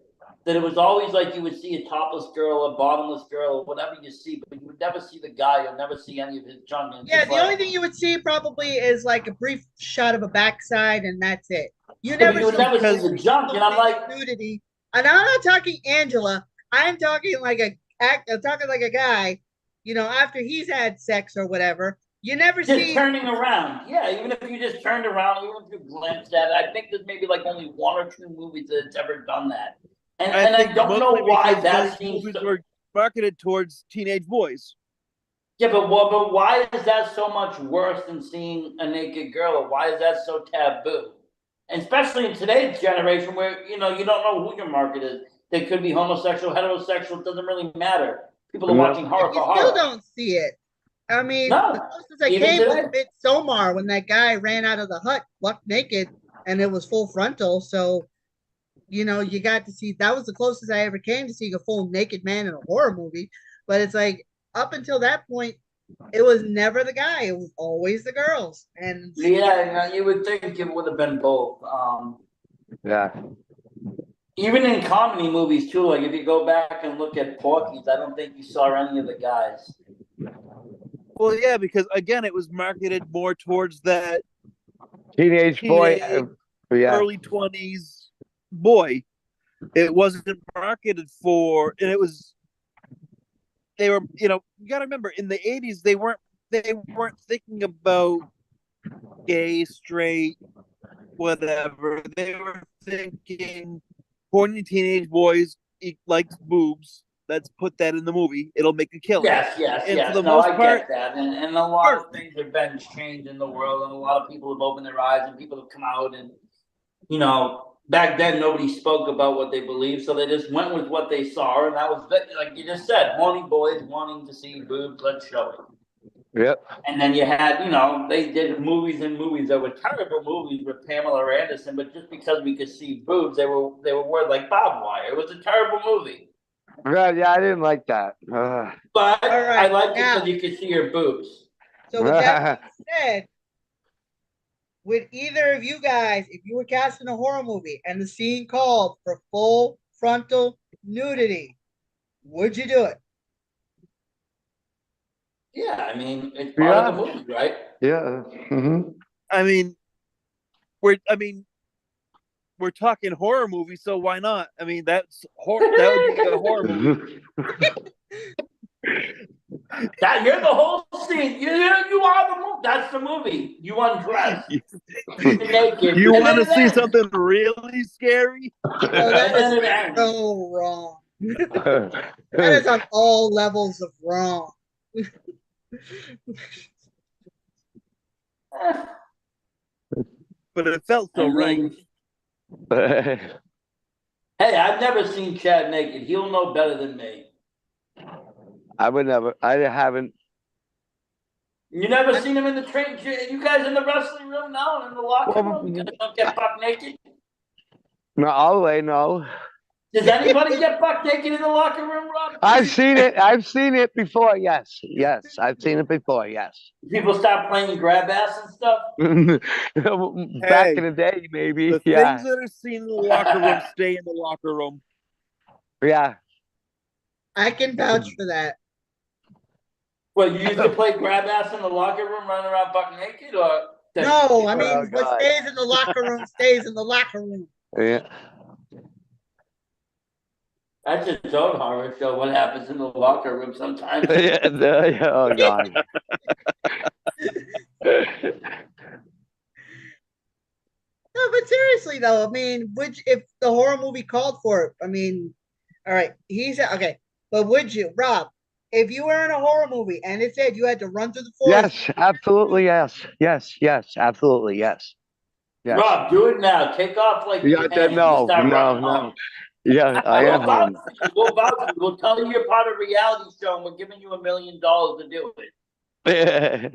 That it was always like you would see a topless girl, a bottomless girl, or whatever you see, but you would never see the guy. You'll never see any of his junk. And it's Yeah, just the like, only thing you would see probably is like a brief shot of a backside, and that's it. You yeah, but never you would see never see the junk. And I'm like, nudity. And I'm not talking Angela. I'm talking like I'm talking like a guy. After he's had sex or whatever, you never just see. turning around. Yeah, even if you just turned around, even if you glimpsed at it, I think there's maybe like only one or two movies that's ever done that. And I don't know mostly why because that those seems movies so, were marketed towards teenage boys. yeah, but why is that so much worse than seeing a naked girl? Or why is that so taboo? And especially in today's generation where, you don't know who your market is. They could be homosexual, heterosexual, it doesn't really matter. People are No. watching horror You for still horror. don't see it. I mean, the No, closest I even came was today. Midsommar when that guy ran out of the hut buck naked and it was full frontal. So, you got to see that was the closest I ever came to seeing a full naked man in a horror movie. But it's like up until that point, it was never the guy, it was always the girls. And Yeah, you would think it would have been both. Yeah. Even in comedy movies too, like if you go back and look at Porky's, I don't think you saw any of the guys. Well, yeah, because again, it was marketed more towards that Teenage boy. teenage, Yeah. early 20s boy. It wasn't marketed for, and they were, you got to remember in the 80s they weren't thinking about gay, straight, whatever. They were thinking horny teenage boys like boobs. Let's put that in the movie. It'll make a killing. Yes. And for the No, most I part, get that, and a lot of things have been changed in the world, and a lot of people have opened their eyes, and people have come out, and back then nobody spoke about what they believed, so they just went with what they saw, and that was like you just said, horny boys wanting to see boobs, let's show it. Yep. And then you had, they did movies and movies that were terrible movies with Pamela Anderson, but just because we could see boobs, they were worth like barbed wire. It was a terrible movie. Yeah, I didn't like that. But all I right, liked it now, because you could see her boobs. so with that being said, would either of you guys, if you were casting a horror movie and the scene called for full frontal nudity, would you do it? Yeah, I mean, it's part of the movie, right? Yeah. Hmm. I mean, we're talking horror movie, so why not? I mean, that's that would be a horror movie. That you're the whole scene. You are the movie. That's the movie. You undress, naked. You and want to then it see ends. something really scary? Oh, that And then it is ends. so wrong. That is on all levels of wrong. But it felt so I right. mean, hey, I've never seen Chad naked. He'll know better than me. I would never. I haven't. You never seen him in the train? You guys in the wrestling room now, in the locker room? You guys don't get buck naked? No, all the way. No. Does anybody get buck naked in the locker room, Rob? I've seen it. I've seen it before. Yes. I've seen it before. Yes. People stop playing grab ass and stuff. Back Hey, in the day, maybe. The Yeah. things that are seen in the locker room stay in the locker room. Yeah. I can vouch for that. Well, you used to play grab ass in the locker room, running around buck naked, or No, I mean, Oh, what God. stays in the locker room stays in the locker room. Yeah. that's its own horror show. What happens in the locker room sometimes? Yeah. Oh God. No, but seriously though, I mean, if the horror movie called for it, I mean, all right, he said okay, but would you, Rob, if you were in a horror movie and it said you had to run through the forest? Yes. Absolutely. Yes. Yes. Absolutely. Yes. Yes. Rob, do it now. Take off like Yeah. your pants and No. start No. running No. home. Yeah. I We'll am vouch home. for you. We'll vouch for you. We'll tell you you're part of a reality show, and we're giving you $1 million to do it.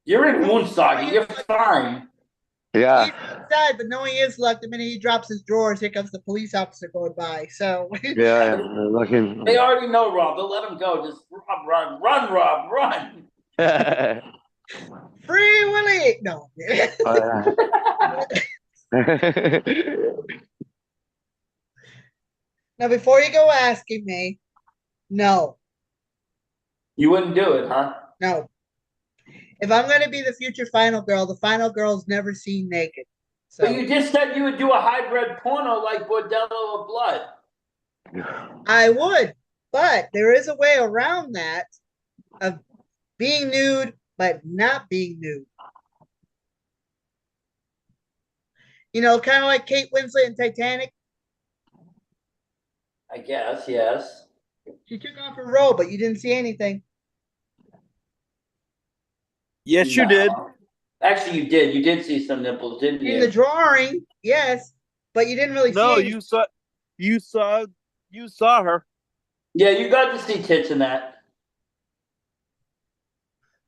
You're in Woonsocket. You're fine. Yeah. He's inside, but knowing his luck, the minute he drops his drawers, here comes the police officer going by. So Yeah. Looking. They already know Rob. They'll let him go. Just Rob, Rob, run. Free Willy. No. Now, before you go asking me, no, You wouldn't do it, huh? no. If I'm going to be the future final girl, the final girl's never seen naked. So But you just said you would do a hybrid porno like Bordello of Blood. I would, but there is a way around that of being nude but not being nude. You know, kind of like Kate Winslet in Titanic. I guess, yes. She took off her robe, but you didn't see anything. Yes, you No. did. Actually, you did. You did see some nipples, didn't In the you? drawing, yes, but you didn't really see No, anything. you saw her. Yeah, you got to see tits in that.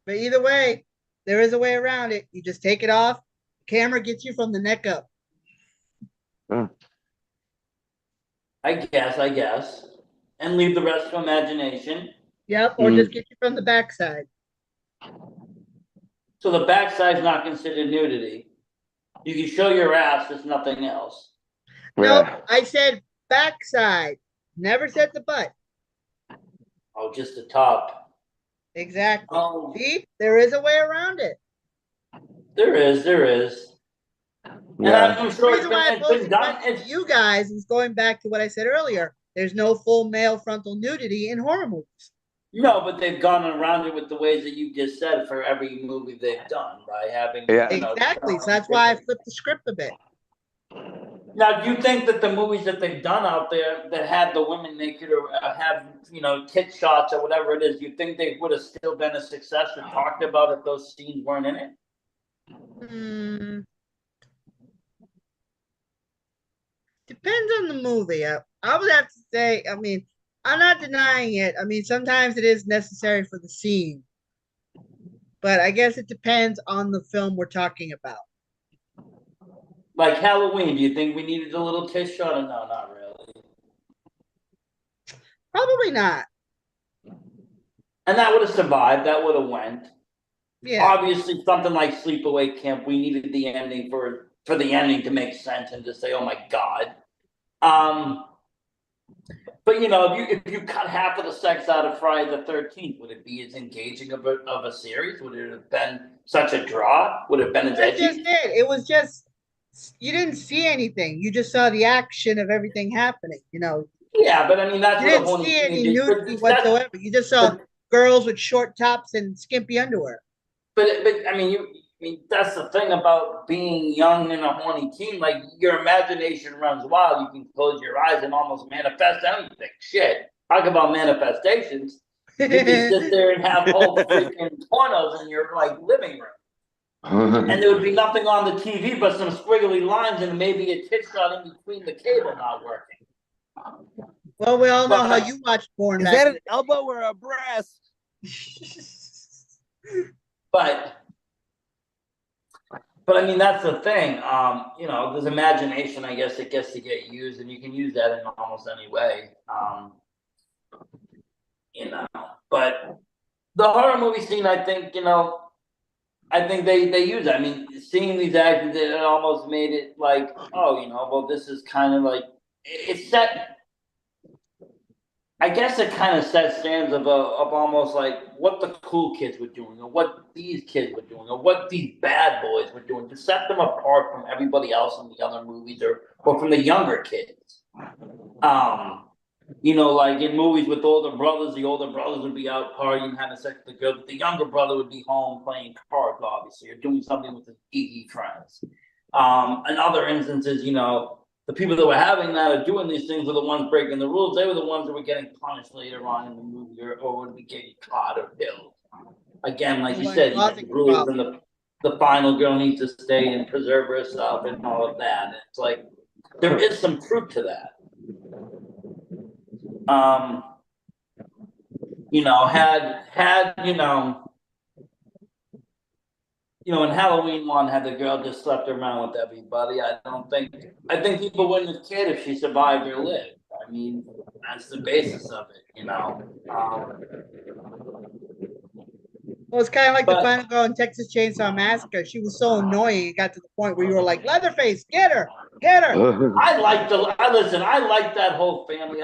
But either way, there is a way around it. You just take it off. Camera gets you from the neck up. I guess. And leave the rest to imagination. Yep, or just get you from the backside. So the backside's not considered nudity. You can show your ass, there's nothing else. No, I said backside. Never said the butt. Oh, just the top. Exactly. Oh, See, there is a way around it. there is. And Yeah. I'm The sure reason why I it's posed been the done. question to you guys is going back to what I said earlier. There's no full male frontal nudity in horror movies. No, but they've gone around it with the ways that you just said for every movie they've done by having. Yeah. Exactly. So that's why I flipped the script a bit. Now, do you think that the movies that they've done out there that had the women naked or have, tit shots or whatever it is, do you think they would have still been a success or talked about if those scenes weren't in it? Hmm. Depends on the movie. I would have to say, I mean, I'm not denying it. I mean, sometimes it is necessary for the scene. But I guess it depends on the film we're talking about. Like Halloween, do you think we needed a little tit shot or no, not really? Probably not. And that would have survived, that would have went. Yeah. Obviously, something like Sleepaway Camp, we needed the ending for the ending to make sense and to say, "Oh my god." But if you cut half of the sex out of Friday the 13th, would it be as engaging of a series? Would it have been such a draw? Would it have been as That's edgy? just it. It was just you didn't see anything. You just saw the action of everything happening. Yeah, but I mean that's You what a didn't horny see any teenager. nudity whatsoever. You just saw girls with short tops and skimpy underwear. But I mean that's the thing about being young and a horny teen. Like your imagination runs wild. You can close your eyes and almost manifest anything. Shit, talk about manifestations. You can sit there and have whole freaking pornos in your living room. And there would be nothing on the TV but some squiggly lines and maybe a tit shot in between the cable not working. Well, we all know how you watch porn. Is that an elbow or a breast? But I mean that's the thing. There's imagination, I guess, that gets to get used, and you can use that in almost any way. But the horror movie scene, I think, they use it. I mean, seeing these actors, it almost made it like, oh, well, this is kind of like it's set. I guess it kind of set stands of almost like what the cool kids were doing, or what these kids were doing, or what these bad boys were doing to set them apart from everybody else in the other movies, or from the younger kids. Like in movies with older brothers, the older brothers would be out partying, having sex with the girls, but the younger brother would be home playing cards, obviously, or doing something with his geeky friends. In other instances, the people that were having that or doing these things were the ones breaking the rules. They were the ones that were getting punished later on in the movie or would be getting caught or killed. Again, like you said, you have the rules and the final girl needs to stay and preserve herself and all of that. And it's like, there is some truth to that. In Halloween one, had the girl just slept around with everybody, I think people wouldn't have cared if she survived or lived. I mean, that's the basis of it, Well, it's kind of like the final girl in Texas Chainsaw Massacre. She was so annoying, it got to the point where you were like, Leatherface, get her. I like that whole family.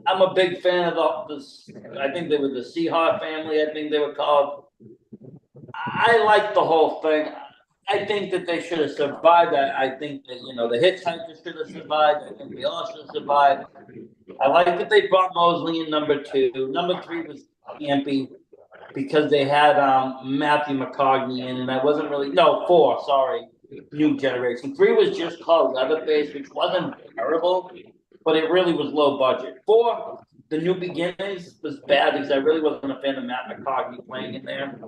I'm a big fan of I think they were the Seahawk family, I think they were called. I like the whole thing. I think that they should have survived. I think that, the hitchhikers should have survived. I think they all should have survived. I like that they brought Mosley in number 2. Number 3 was campy because they had Matthew McConaughey in, and I wasn't really, no, 4, sorry. new generation. 3 was just called Leatherface, which wasn't terrible, but it really was low budget. 4, The New Beginnings, was bad because I really wasn't a fan of Matt McCartney playing in there.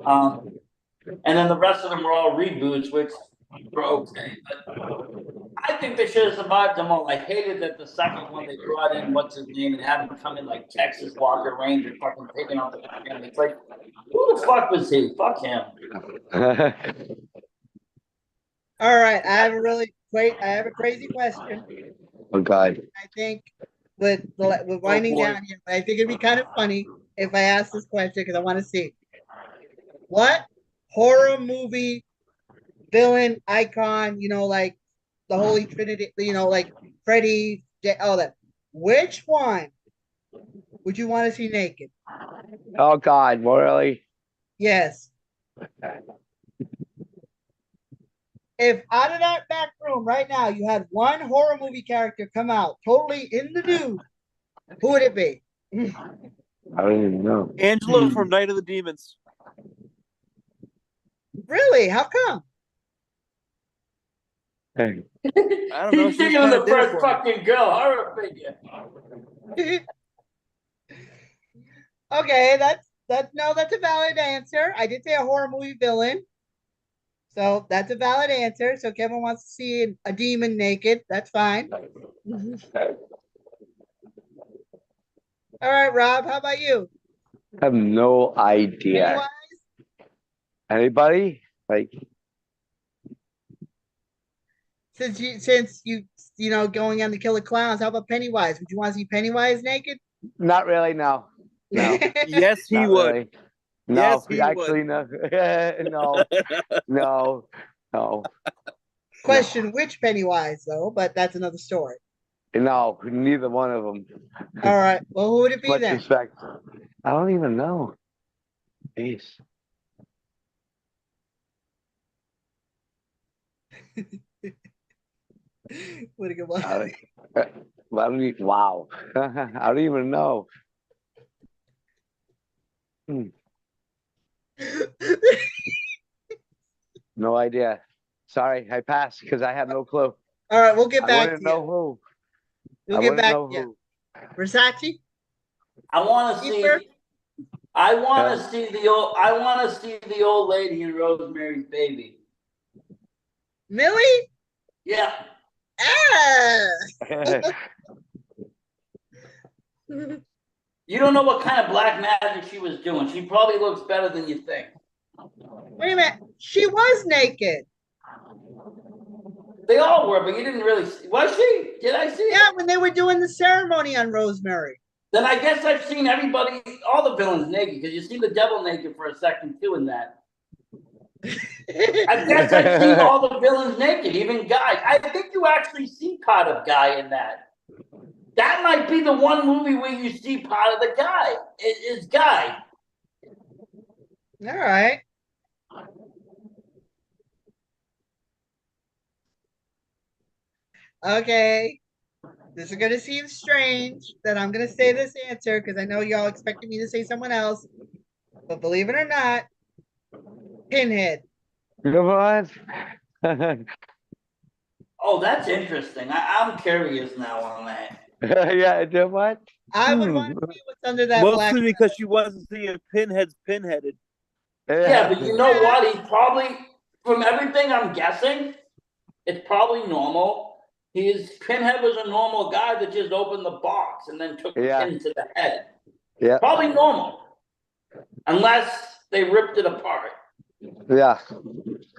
And then the rest of them were all reboots, which were okay. But I think they should have survived them all. I hated that the second one they brought in what's his name and had him come in like Texas Walker Ranger, fucking taking out the family. It's like, who the fuck was he? Fuck him. All right, I have a crazy question. Oh God. I think with winding boy. down here, but I think it'd be kind of funny if I ask this question because I want to see what horror movie villain icon, like the Holy Trinity, like Freddy, all that. Which one would you want to see naked? Oh God, really? Yes. If out of that back room right now you had one horror movie character come out totally in the nude, who would it be? I don't even know. Angela from Night of the Demons. Really? How come? Hey. I don't know. He's She was thinking of kinda the there first for me. fucking girl horror figure. Okay, that's a valid answer. I did say a horror movie villain. So that's a valid answer. So Kevin wants to see a demon naked. That's fine. All right, Rob, how about you? I have no idea. Pennywise? Anybody? Like, Since you going on the Killer Clowns, how about Pennywise? Would you want to see Pennywise naked? not really. No. No. Yes, he Not would. really. No, Yes, he actually, no. No. Question which Pennywise though, but that's another story. No, neither one of them. All right. Well, who would it be Much then? respect. I don't even know. Jeez. What a good one. I don't even, wow. I don't even know. No idea. Sorry, I passed because I have no clue. All right, we'll get I back wouldn't to know you. who. We'll I get wouldn't back know to you. who. Versace? I want to see. Keeper? I want to see the old lady in Rosemary's Baby. Millie? Yeah. Ah! You don't know what kind of black magic she was doing. She probably looks better than you think. Wait a minute. She was naked. They all were, but you didn't really see. Was she? Did I see it? Yeah, when they were doing the ceremony on Rosemary. Then I guess I've seen everybody, all the villains naked, because you see the devil naked for a second too in that. I guess I've seen all the villains naked, even Guy. I think you actually see part of Guy in that. That might be the one movie where you see part of the guy. Is Guy. All right. Okay. This is going to seem strange that I'm going to say this answer because I know y'all expected me to say someone else. But believe it or not, Pinhead. What? Oh, that's interesting. I'm curious now on that. Yeah, do what? I would want to see what's under that black. Mostly because she wants to see if Pinhead's pinheaded. Yeah, but you know what? He's probably, from everything I'm guessing, it's probably normal. Pinhead was a normal guy that just opened the box and then took the pin to the head. Yeah. Probably normal. Unless they ripped it apart. Yeah.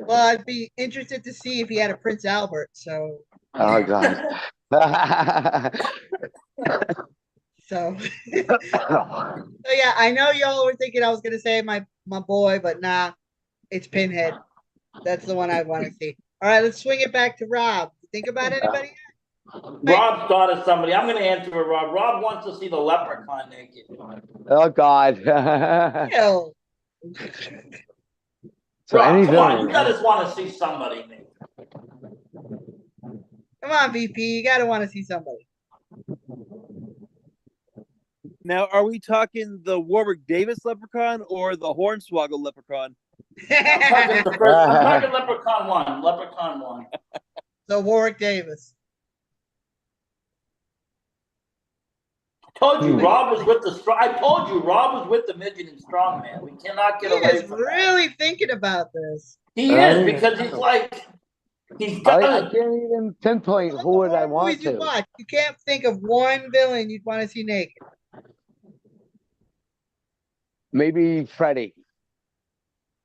Well, I'd be interested to see if he had a Prince Albert. So. Oh God. So yeah, I know y'all were thinking I was gonna say my boy, but nah, it's Pinhead. That's the one I want to see. All right, let's swing it back to Rob. Think about anybody? Rob thought of somebody. I'm gonna answer it, Rob. Rob wants to see the leprechaun naked. Oh God. Ew. So Rob, come on, anything. you gotta want to see somebody naked. Come on, VP, you gotta want to see somebody. Now, are we talking the Warwick Davis leprechaun or the Hornswoggle leprechaun? I'm talking the first. I'm talking Leprechaun 1. Leprechaun 1. So Warwick Davis. Told you Hmm. Rob was with the strong. I told you Rob was with the midget and strongman. We cannot He get away is from that. really thinking about this. He is because he's like he's done I it. can't even pinpoint All who the would I horror want movies you to. watch, you can't think of one villain you'd want to see naked. Maybe Freddy.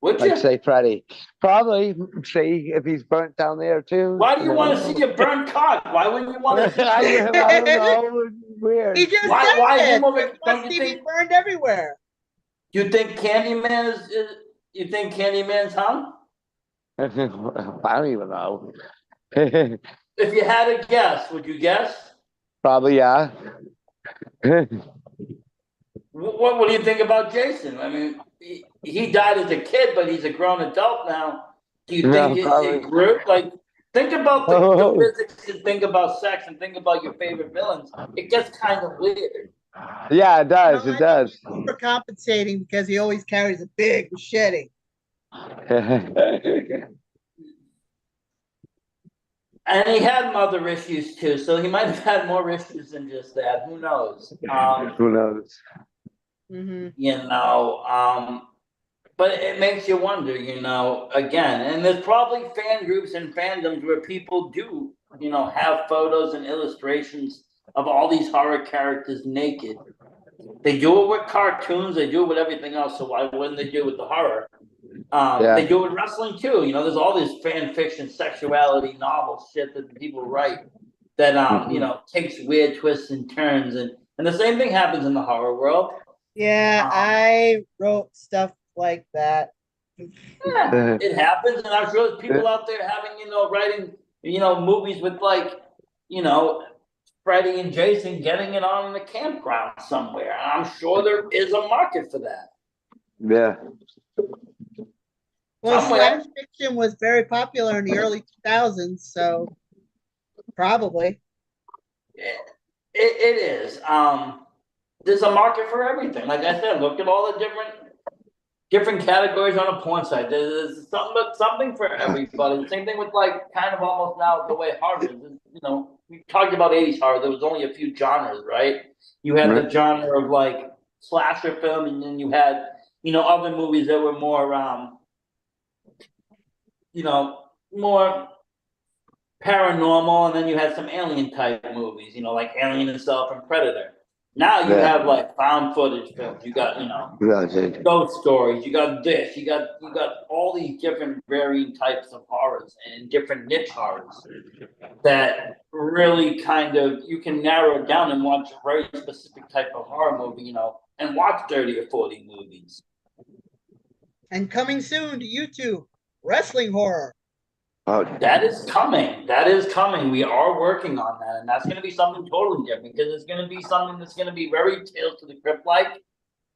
Would I'd you? say Freddy. Probably see if he's burnt down there too. Why do you want to see a burnt cock? Why wouldn't you want to see? I don't know. Weird. He just Why- said why is he it. moving- He don't wants you to be think- burned everywhere. You think Candyman is you think Candyman's hung? I don't even know. If you had a guess, would you guess? Probably, yeah. What do you think about Jason? I mean, he died as a kid, but he's a grown adult now. Do you Yeah, think probably. it grew? Like, think about the Oh. physics and think about sex and think about your favorite villains. It gets kind of weird. Yeah, it does. No, It does. Overcompensating because he always carries a big machete. And he had mother issues too, so he might have had more issues than just that. Who knows? Who knows? Mm-hmm. But it makes you wonder, again, and there's probably fan groups and fandoms where people do, have photos and illustrations of all these horror characters naked. They do it with cartoons, they do it with everything else, so why wouldn't they do it with the horror? Yeah. They do it with wrestling too, there's all this fan fiction, sexuality, novel shit that people write that, takes weird twists and turns, and the same thing happens in the horror world. Yeah, I wrote stuff like that. Yeah, it happens, and I'm sure there's people out there having, writing, movies with Freddy and Jason getting it on in the campground somewhere. And I'm sure there is a market for that. Yeah. Well, Somewhere. slash fiction was very popular in the early 2000s, so probably. It is. There's a market for everything. Like I said, look at all the different categories on a porn site. There's something for everybody. The same thing with kind of almost now the way horror is. We talked about 80s horror. There was only a few genres, right? You had the genre of slasher film, and then you had other movies that were more more paranormal, and then you had some alien type movies, like Alien Itself and Predator. Now you have found footage films. You got ghost stories. You got this. You got all these different varying types of horrors and different niche horrors that really kind of you can narrow it down and watch a very specific type of horror movie, and watch 30 or 40 movies. And coming soon to YouTube, wrestling horror. Oh, That is coming. That is coming. We are working on that, and that's going to be something totally different because it's going to be something that's going to be very Tales to the Crypt like.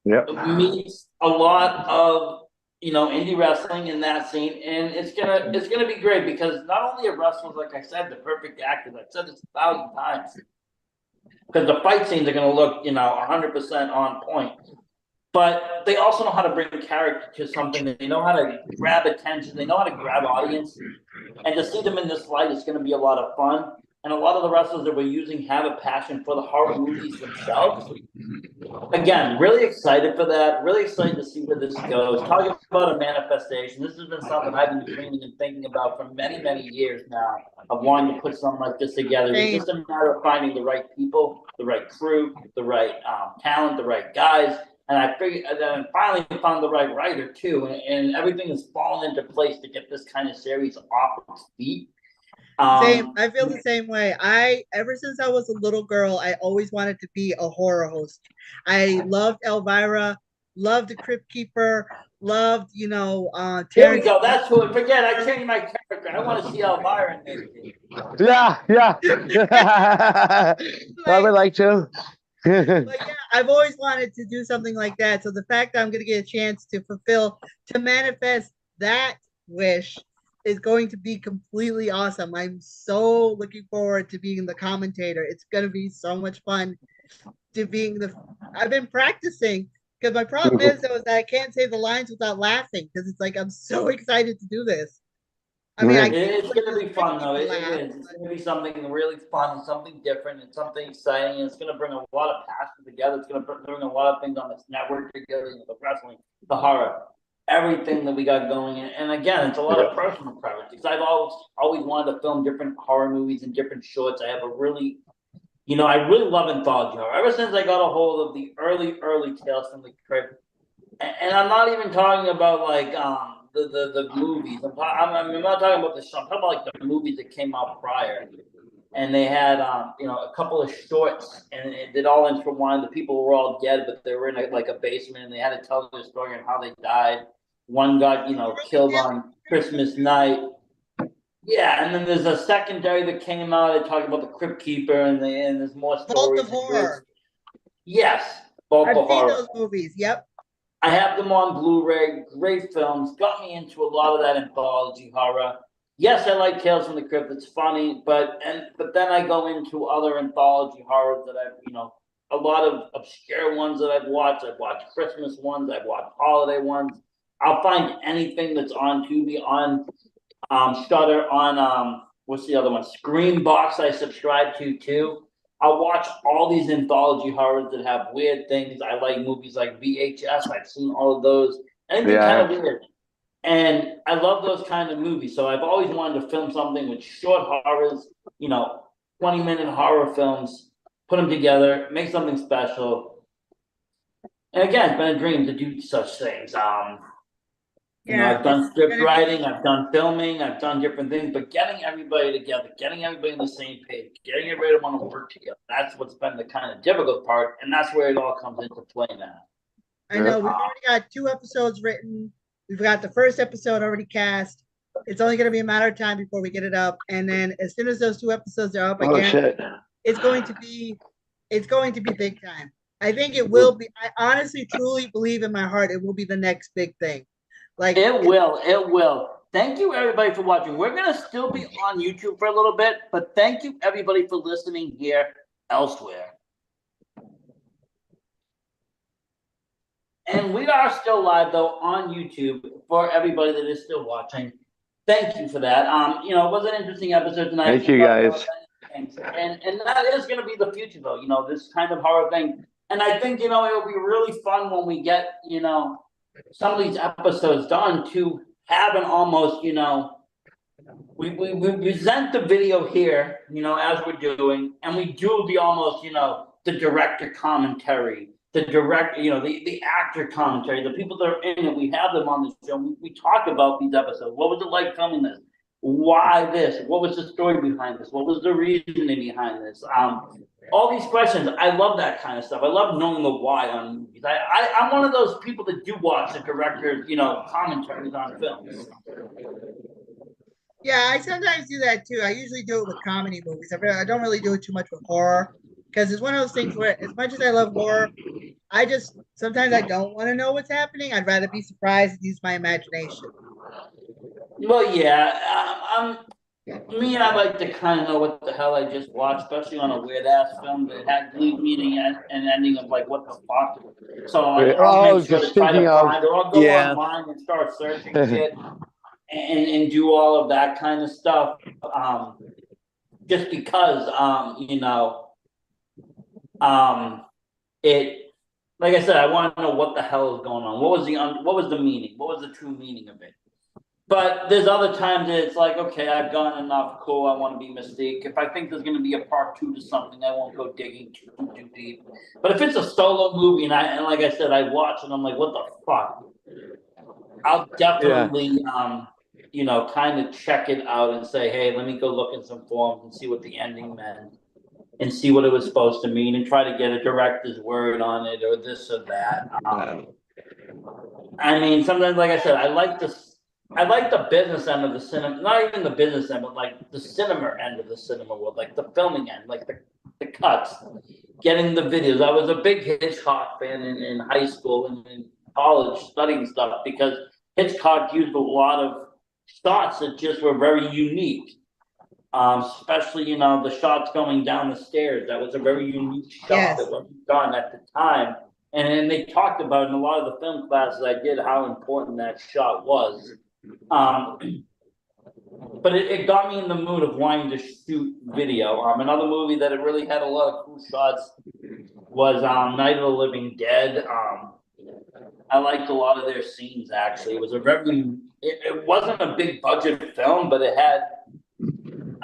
yep. It meets a lot of indie wrestling in that scene, and it's gonna be great because not only are wrestlers, like I said, the perfect actors. I've said this 1,000 times because the fight scenes are going to look 100% on point. But they also know how to bring character to something. They know how to grab attention. They know how to grab audience. And to see them in this light is going to be a lot of fun. And a lot of the wrestlers that we're using have a passion for the horror movies themselves. Again, really excited for that. Really excited to see where this goes. Talking about a manifestation. This has been something I've been dreaming and thinking about for many, many years now of wanting to put something like this together. It's just a matter of finding the right people, the right crew, the right talent, the right guys. And I figured, and then finally found the right writer too, and everything has fallen into place to get this kind of series off its feet. Same. I feel the same way. Ever since I was a little girl, I always wanted to be a horror host. I loved Elvira, loved the Crypt Keeper, loved Here we Terrence. go. That's who. Forget. I changed my character. I want to see Elvira in this. Yeah. I would like to. But yeah, I've always wanted to do something like that. So the fact that I'm going to get a chance to manifest that wish is going to be completely awesome. I'm so looking forward to being the commentator. It's going to be so much fun to being I've been practicing Because my problem is though is that I can't say the lines without laughing because it's like I'm so excited to do this. I mean, I can't It's wait gonna to be make fun though. people It laugh. is. It's gonna be something really fun, something different, and something exciting. It's gonna bring a lot of passion together. It's gonna bring a lot of things on this network together. The wrestling, the horror, everything that we got going. And again, it's a lot of personal preference because I've always wanted to film different horror movies and different shorts. I have a really, I really love anthology horror. Ever since I got a hold of the early Tales from the Crypt, and I'm not even talking about like the movies. I'm not talking about the show. I'm talking about like the movies that came out prior, and they had a couple of shorts, and it all intertwined. The people were all dead, but they were in a basement, and they had to tell their story on how they died. One got killed on Christmas night. Yeah, and then there's a secondary that came out. They talked about the Crypt Keeper, and there's more Vault stories. of Horror. Yes, Vault I've of seen Horror. those movies. Yep. I have them on Blu-ray. Great films. Got me into a lot of that anthology horror. Yes, I like Tales from the Crypt. It's funny, but then I go into other anthology horrors that I've a lot of obscure ones that I've watched. I've watched Christmas ones. I've watched holiday ones. I'll find anything that's on Tubi, on Shudder, on what's the other one? Screambox. I subscribe to too. I'll watch all these anthology horrors that have weird things. I like movies like VHS. I've seen all of those. Anything kind of weird. And I love those kind of movies. So I've always wanted to film something with short horrors, 20-minute horror films, put them together, make something special. And again, it's been a dream to do such things. I've done script writing, I've done filming, I've done different things, but getting everybody together, getting everybody on the same page, getting everybody to want to work together, that's what's been the kind of difficult part, and that's where it all comes into play now. I know we've already got 2 episodes written. We've got the first episode already cast. It's only going to be a matter of time before we get it up, and then as soon as those 2 episodes are up again, it's going to be big time. I think it will be. I honestly, truly believe in my heart it will be the next big thing. Like it will. Thank you everybody for watching. We're gonna still be on YouTube for a little bit, but thank you everybody for listening here elsewhere. And we are still live though on YouTube for everybody that is still watching. Thank you for that. It was an interesting episode tonight. Thank you guys. And that is gonna be the future though, this kind of horror thing. And I think, it'll be really fun when we get, some of these episodes done to have an almost, we present the video here, as we're doing, and we do the almost, the director commentary, the actor commentary, the people that are in it, we have them on the show. We talk about these episodes. What was it like filming this? Why this? What was the story behind this? What was the reasoning behind this? All these questions. I love that kind of stuff. I love knowing the why on movies. I'm one of those people that do watch the director's, commentaries on films. Yeah, I sometimes do that too. I usually do it with comedy movies. I don't really do it too much with horror because it's one of those things where, as much as I love horror, sometimes I don't want to know what's happening. I'd rather be surprised and use my imagination. Well, yeah, I like to kind of know what the hell I just watched, especially on a weird ass film that had lead meaning and ending of like what the fuck. So I'll make sure to try to find, or I'll go online and start searching shit and do all of that kind of stuff. Just because it. Like I said, I want to know what the hell is going on. What was the meaning? What was the true meaning of it? But there's other times that it's like, okay, I've gone enough. Cool, I want to be Mystique. If I think there's going to be a part 2 to something, I won't go digging too deep. But if it's a solo movie, and like I said, I watch and I'm like, what the fuck? I'll definitely, kind of check it out and say, hey, let me go look in some forums and see what the ending meant and see what it was supposed to mean and try to get a director's word on it or this or that. I mean, sometimes, like I said, I like the business end of the cinema, not even the business end, but like the cinema end of the cinema world, like the filming end, like the cuts, getting the videos. I was a big Hitchcock fan in high school and in college studying stuff because Hitchcock used a lot of shots that just were very unique. Especially, the shots going down the stairs. That was a very unique shot that wasn't done at the time. And then they talked about in a lot of the film classes I did how important that shot was. But it got me in the mood of wanting to shoot video. Another movie that it really had a lot of cool shots was Night of the Living Dead. I liked a lot of their scenes actually. It was it wasn't a big budget film, but it had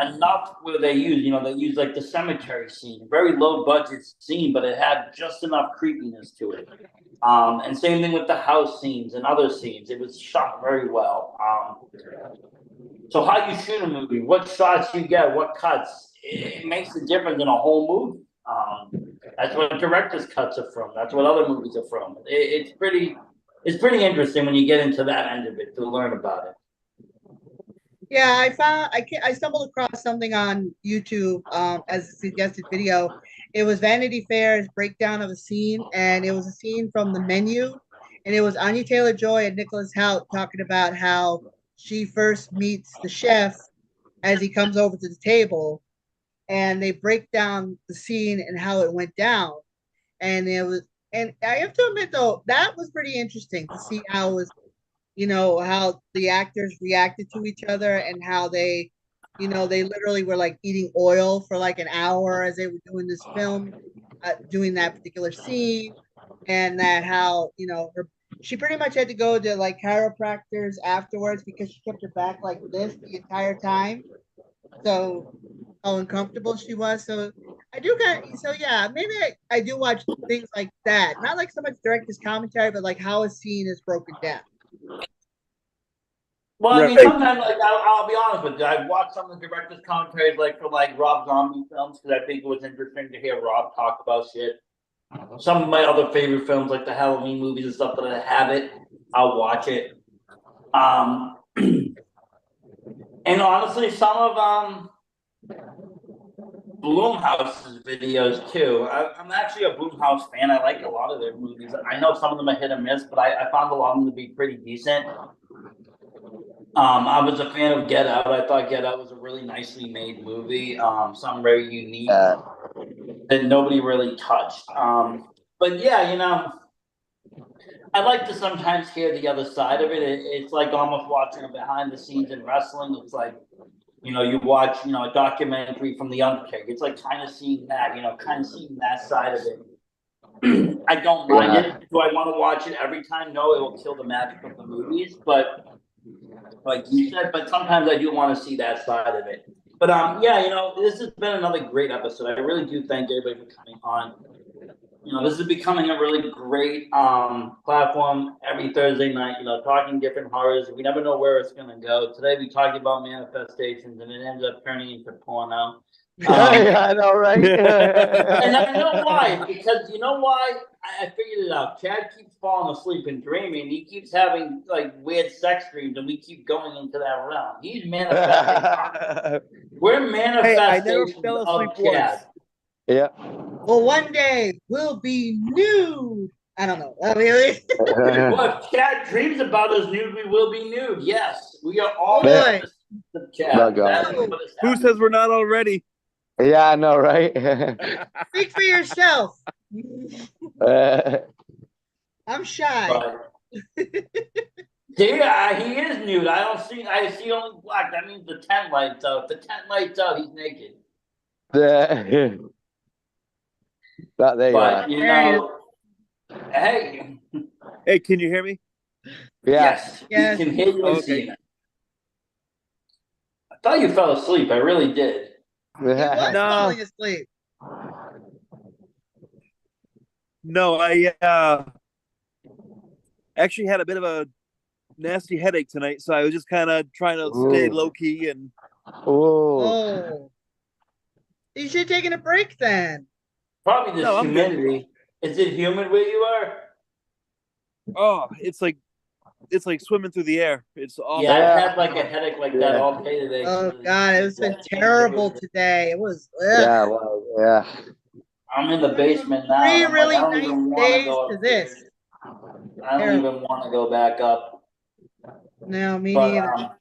enough where they used like the cemetery scene, very low budget scene, but it had just enough creepiness to it. And same thing with the house scenes and other scenes. It was shot very well. So how you shoot a movie, what shots you get, what cuts, it makes a difference in a whole movie. That's what director's cuts are from. That's what other movies are from. It's pretty interesting when you get into that end of it to learn about it. Yeah, I stumbled across something on YouTube as a suggested video. It was Vanity Fair's breakdown of a scene, and it was a scene from The Menu, and it was Anya Taylor-Joy and Nicholas Hoult talking about how she first meets the chef as he comes over to the table, and they break down the scene and how it went down. And I have to admit though, that was pretty interesting to see how it was, how the actors reacted to each other and how they, they literally were like eating oil for like an hour as they were doing this film, doing that particular scene, and that how, she pretty much had to go to like chiropractors afterwards because she kept her back like this the entire time. So how uncomfortable she was. So yeah, maybe I do watch things like that. Not like so much director's commentary, but like how a scene is broken down. Well, I mean, Right. sometimes, like, I'll be honest with you, I've watched some of the director's commentaries, like, for, like, Rob Zombie films, because I think it was interesting to hear Rob talk about shit. Some of my other favorite films, like the Halloween movies and stuff that I have it, I'll watch it. And honestly, some of, Blumhouse's videos, too. I'm actually a Blumhouse fan. I like a lot of their movies. I know some of them are hit or miss, but I found a lot of them to be pretty decent. I was a fan of Get Out. I thought Get Out was a really nicely made movie. Something very unique that nobody really touched. But yeah, I like to sometimes hear the other side of it. It's like almost watching a behind the scenes in wrestling. It's like, you watch, a documentary from The Undertaker. It's like kind of seeing that, kind of seeing that side of it. I don't mind it. Do I want to watch it every time? No, it will kill the magic of the movies. But like you said, but sometimes I do want to see that side of it. But yeah, this has been another great episode. I really do thank everybody for coming on. This is becoming a really great platform every Thursday night, talking different horrors. We never know where it's gonna go. Today we talked about manifestations and it ends up turning into porno. Yeah, I know, right? And I know why, because you know why? I figured it out. Chad keeps falling asleep and dreaming. He keeps having like weird sex dreams, and we keep going into that realm. He's manifesting. We're Hey, I never manifestations fell asleep of Chad. once. Yeah. Well, one day we'll be nude. I don't know. Really? Well, if Chad dreams about us nude, we will be nude. Yes, we are all Boy. manifestations of Chad. Oh, God. That is what is Who happening. says we're not already? Yeah, I know, right? Speak for yourself. I'm shy. But, yeah, he is nude. I see only black. That means the tent lights out. If the tent lights out, he's naked. There you But are. hey, Hey, can you hear me? Yeah. Yes. he can hear you and Okay. see you. I thought you fell asleep. I really did. He was No. falling asleep. No, I actually had a bit of a nasty headache tonight, so I was just kind of trying to stay Ooh. low key and Oh. Oh. You should have taken a break then. Probably this No, I'm good. humidity. Is it humid where you are? it's like swimming through the air. It's awful. Yeah, Yeah. I've had like a headache like that all day today. Oh God, it's been terrible today. It was. Ugh. Yeah, well, yeah. I'm in the basement now. Three I'm like, really I don't nice even want to days go to upstairs. this. I don't even want to go back up. No, me But, neither.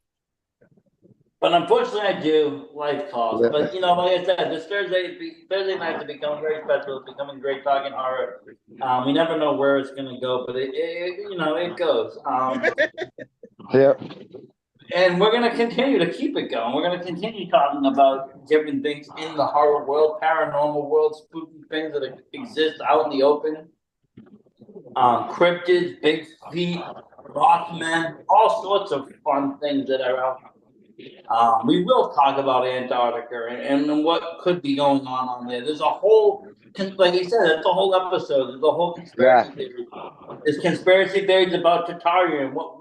But unfortunately, I do. Life calls. Yeah. But like I said, this Thursday nights are becoming very special. It's becoming great talking horror. We never know where it's going to go, but it goes. Yep. And we're going to continue to keep it going. We're going to continue talking about different things in the horror world, paranormal world, spooky things that exist out in the open. Cryptids, big feet, Mothman, all sorts of fun things that are out. We will talk about Antarctica and what could be going on there. There's a whole, like he said, that's a whole episode. There's a whole conspiracy theory. There's conspiracy theories about Tartaria and what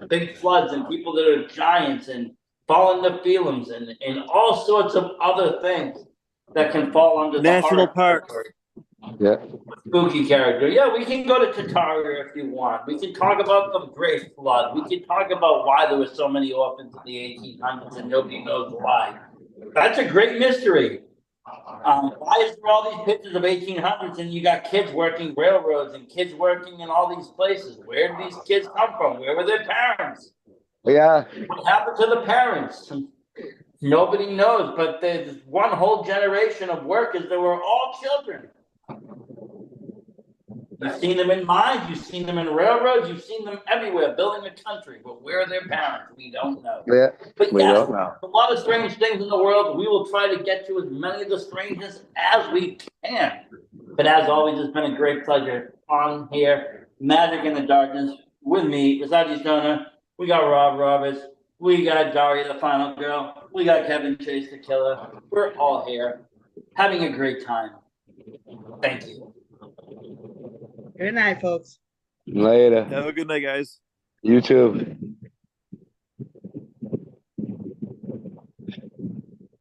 big floods and people that are giants and fall into feelings and all sorts of other things that can fall under National the parks. category. Yeah. Spooky character. Yeah, we can go to Tartaria if you want. We can talk about the Great Flood. We can talk about why there were so many orphans in the 1800s and nobody knows why. That's a great mystery. Why is there all these pictures of 1800s and you got kids working railroads and kids working in all these places? Where did these kids come from? Where were their parents? Yeah. What happened to the parents? Nobody knows, but there's one whole generation of workers that were all children. You've seen them in mines, you've seen them in railroads, you've seen them everywhere, building a country. But where are their parents? We don't know. Yeah. But We yes, don't know. a lot of strange things in the world. We will try to get to as many of the strangest as we can. But as always, it's been a great pleasure on here. Magic in the Darkness with me, Rosati Stoner. We got Rob Roberts. We got Daria, the final girl. We got Kevin Chase, the killer. We're all here having a great time. Thank you. Good night, folks. Later. Have a good night, guys. You too.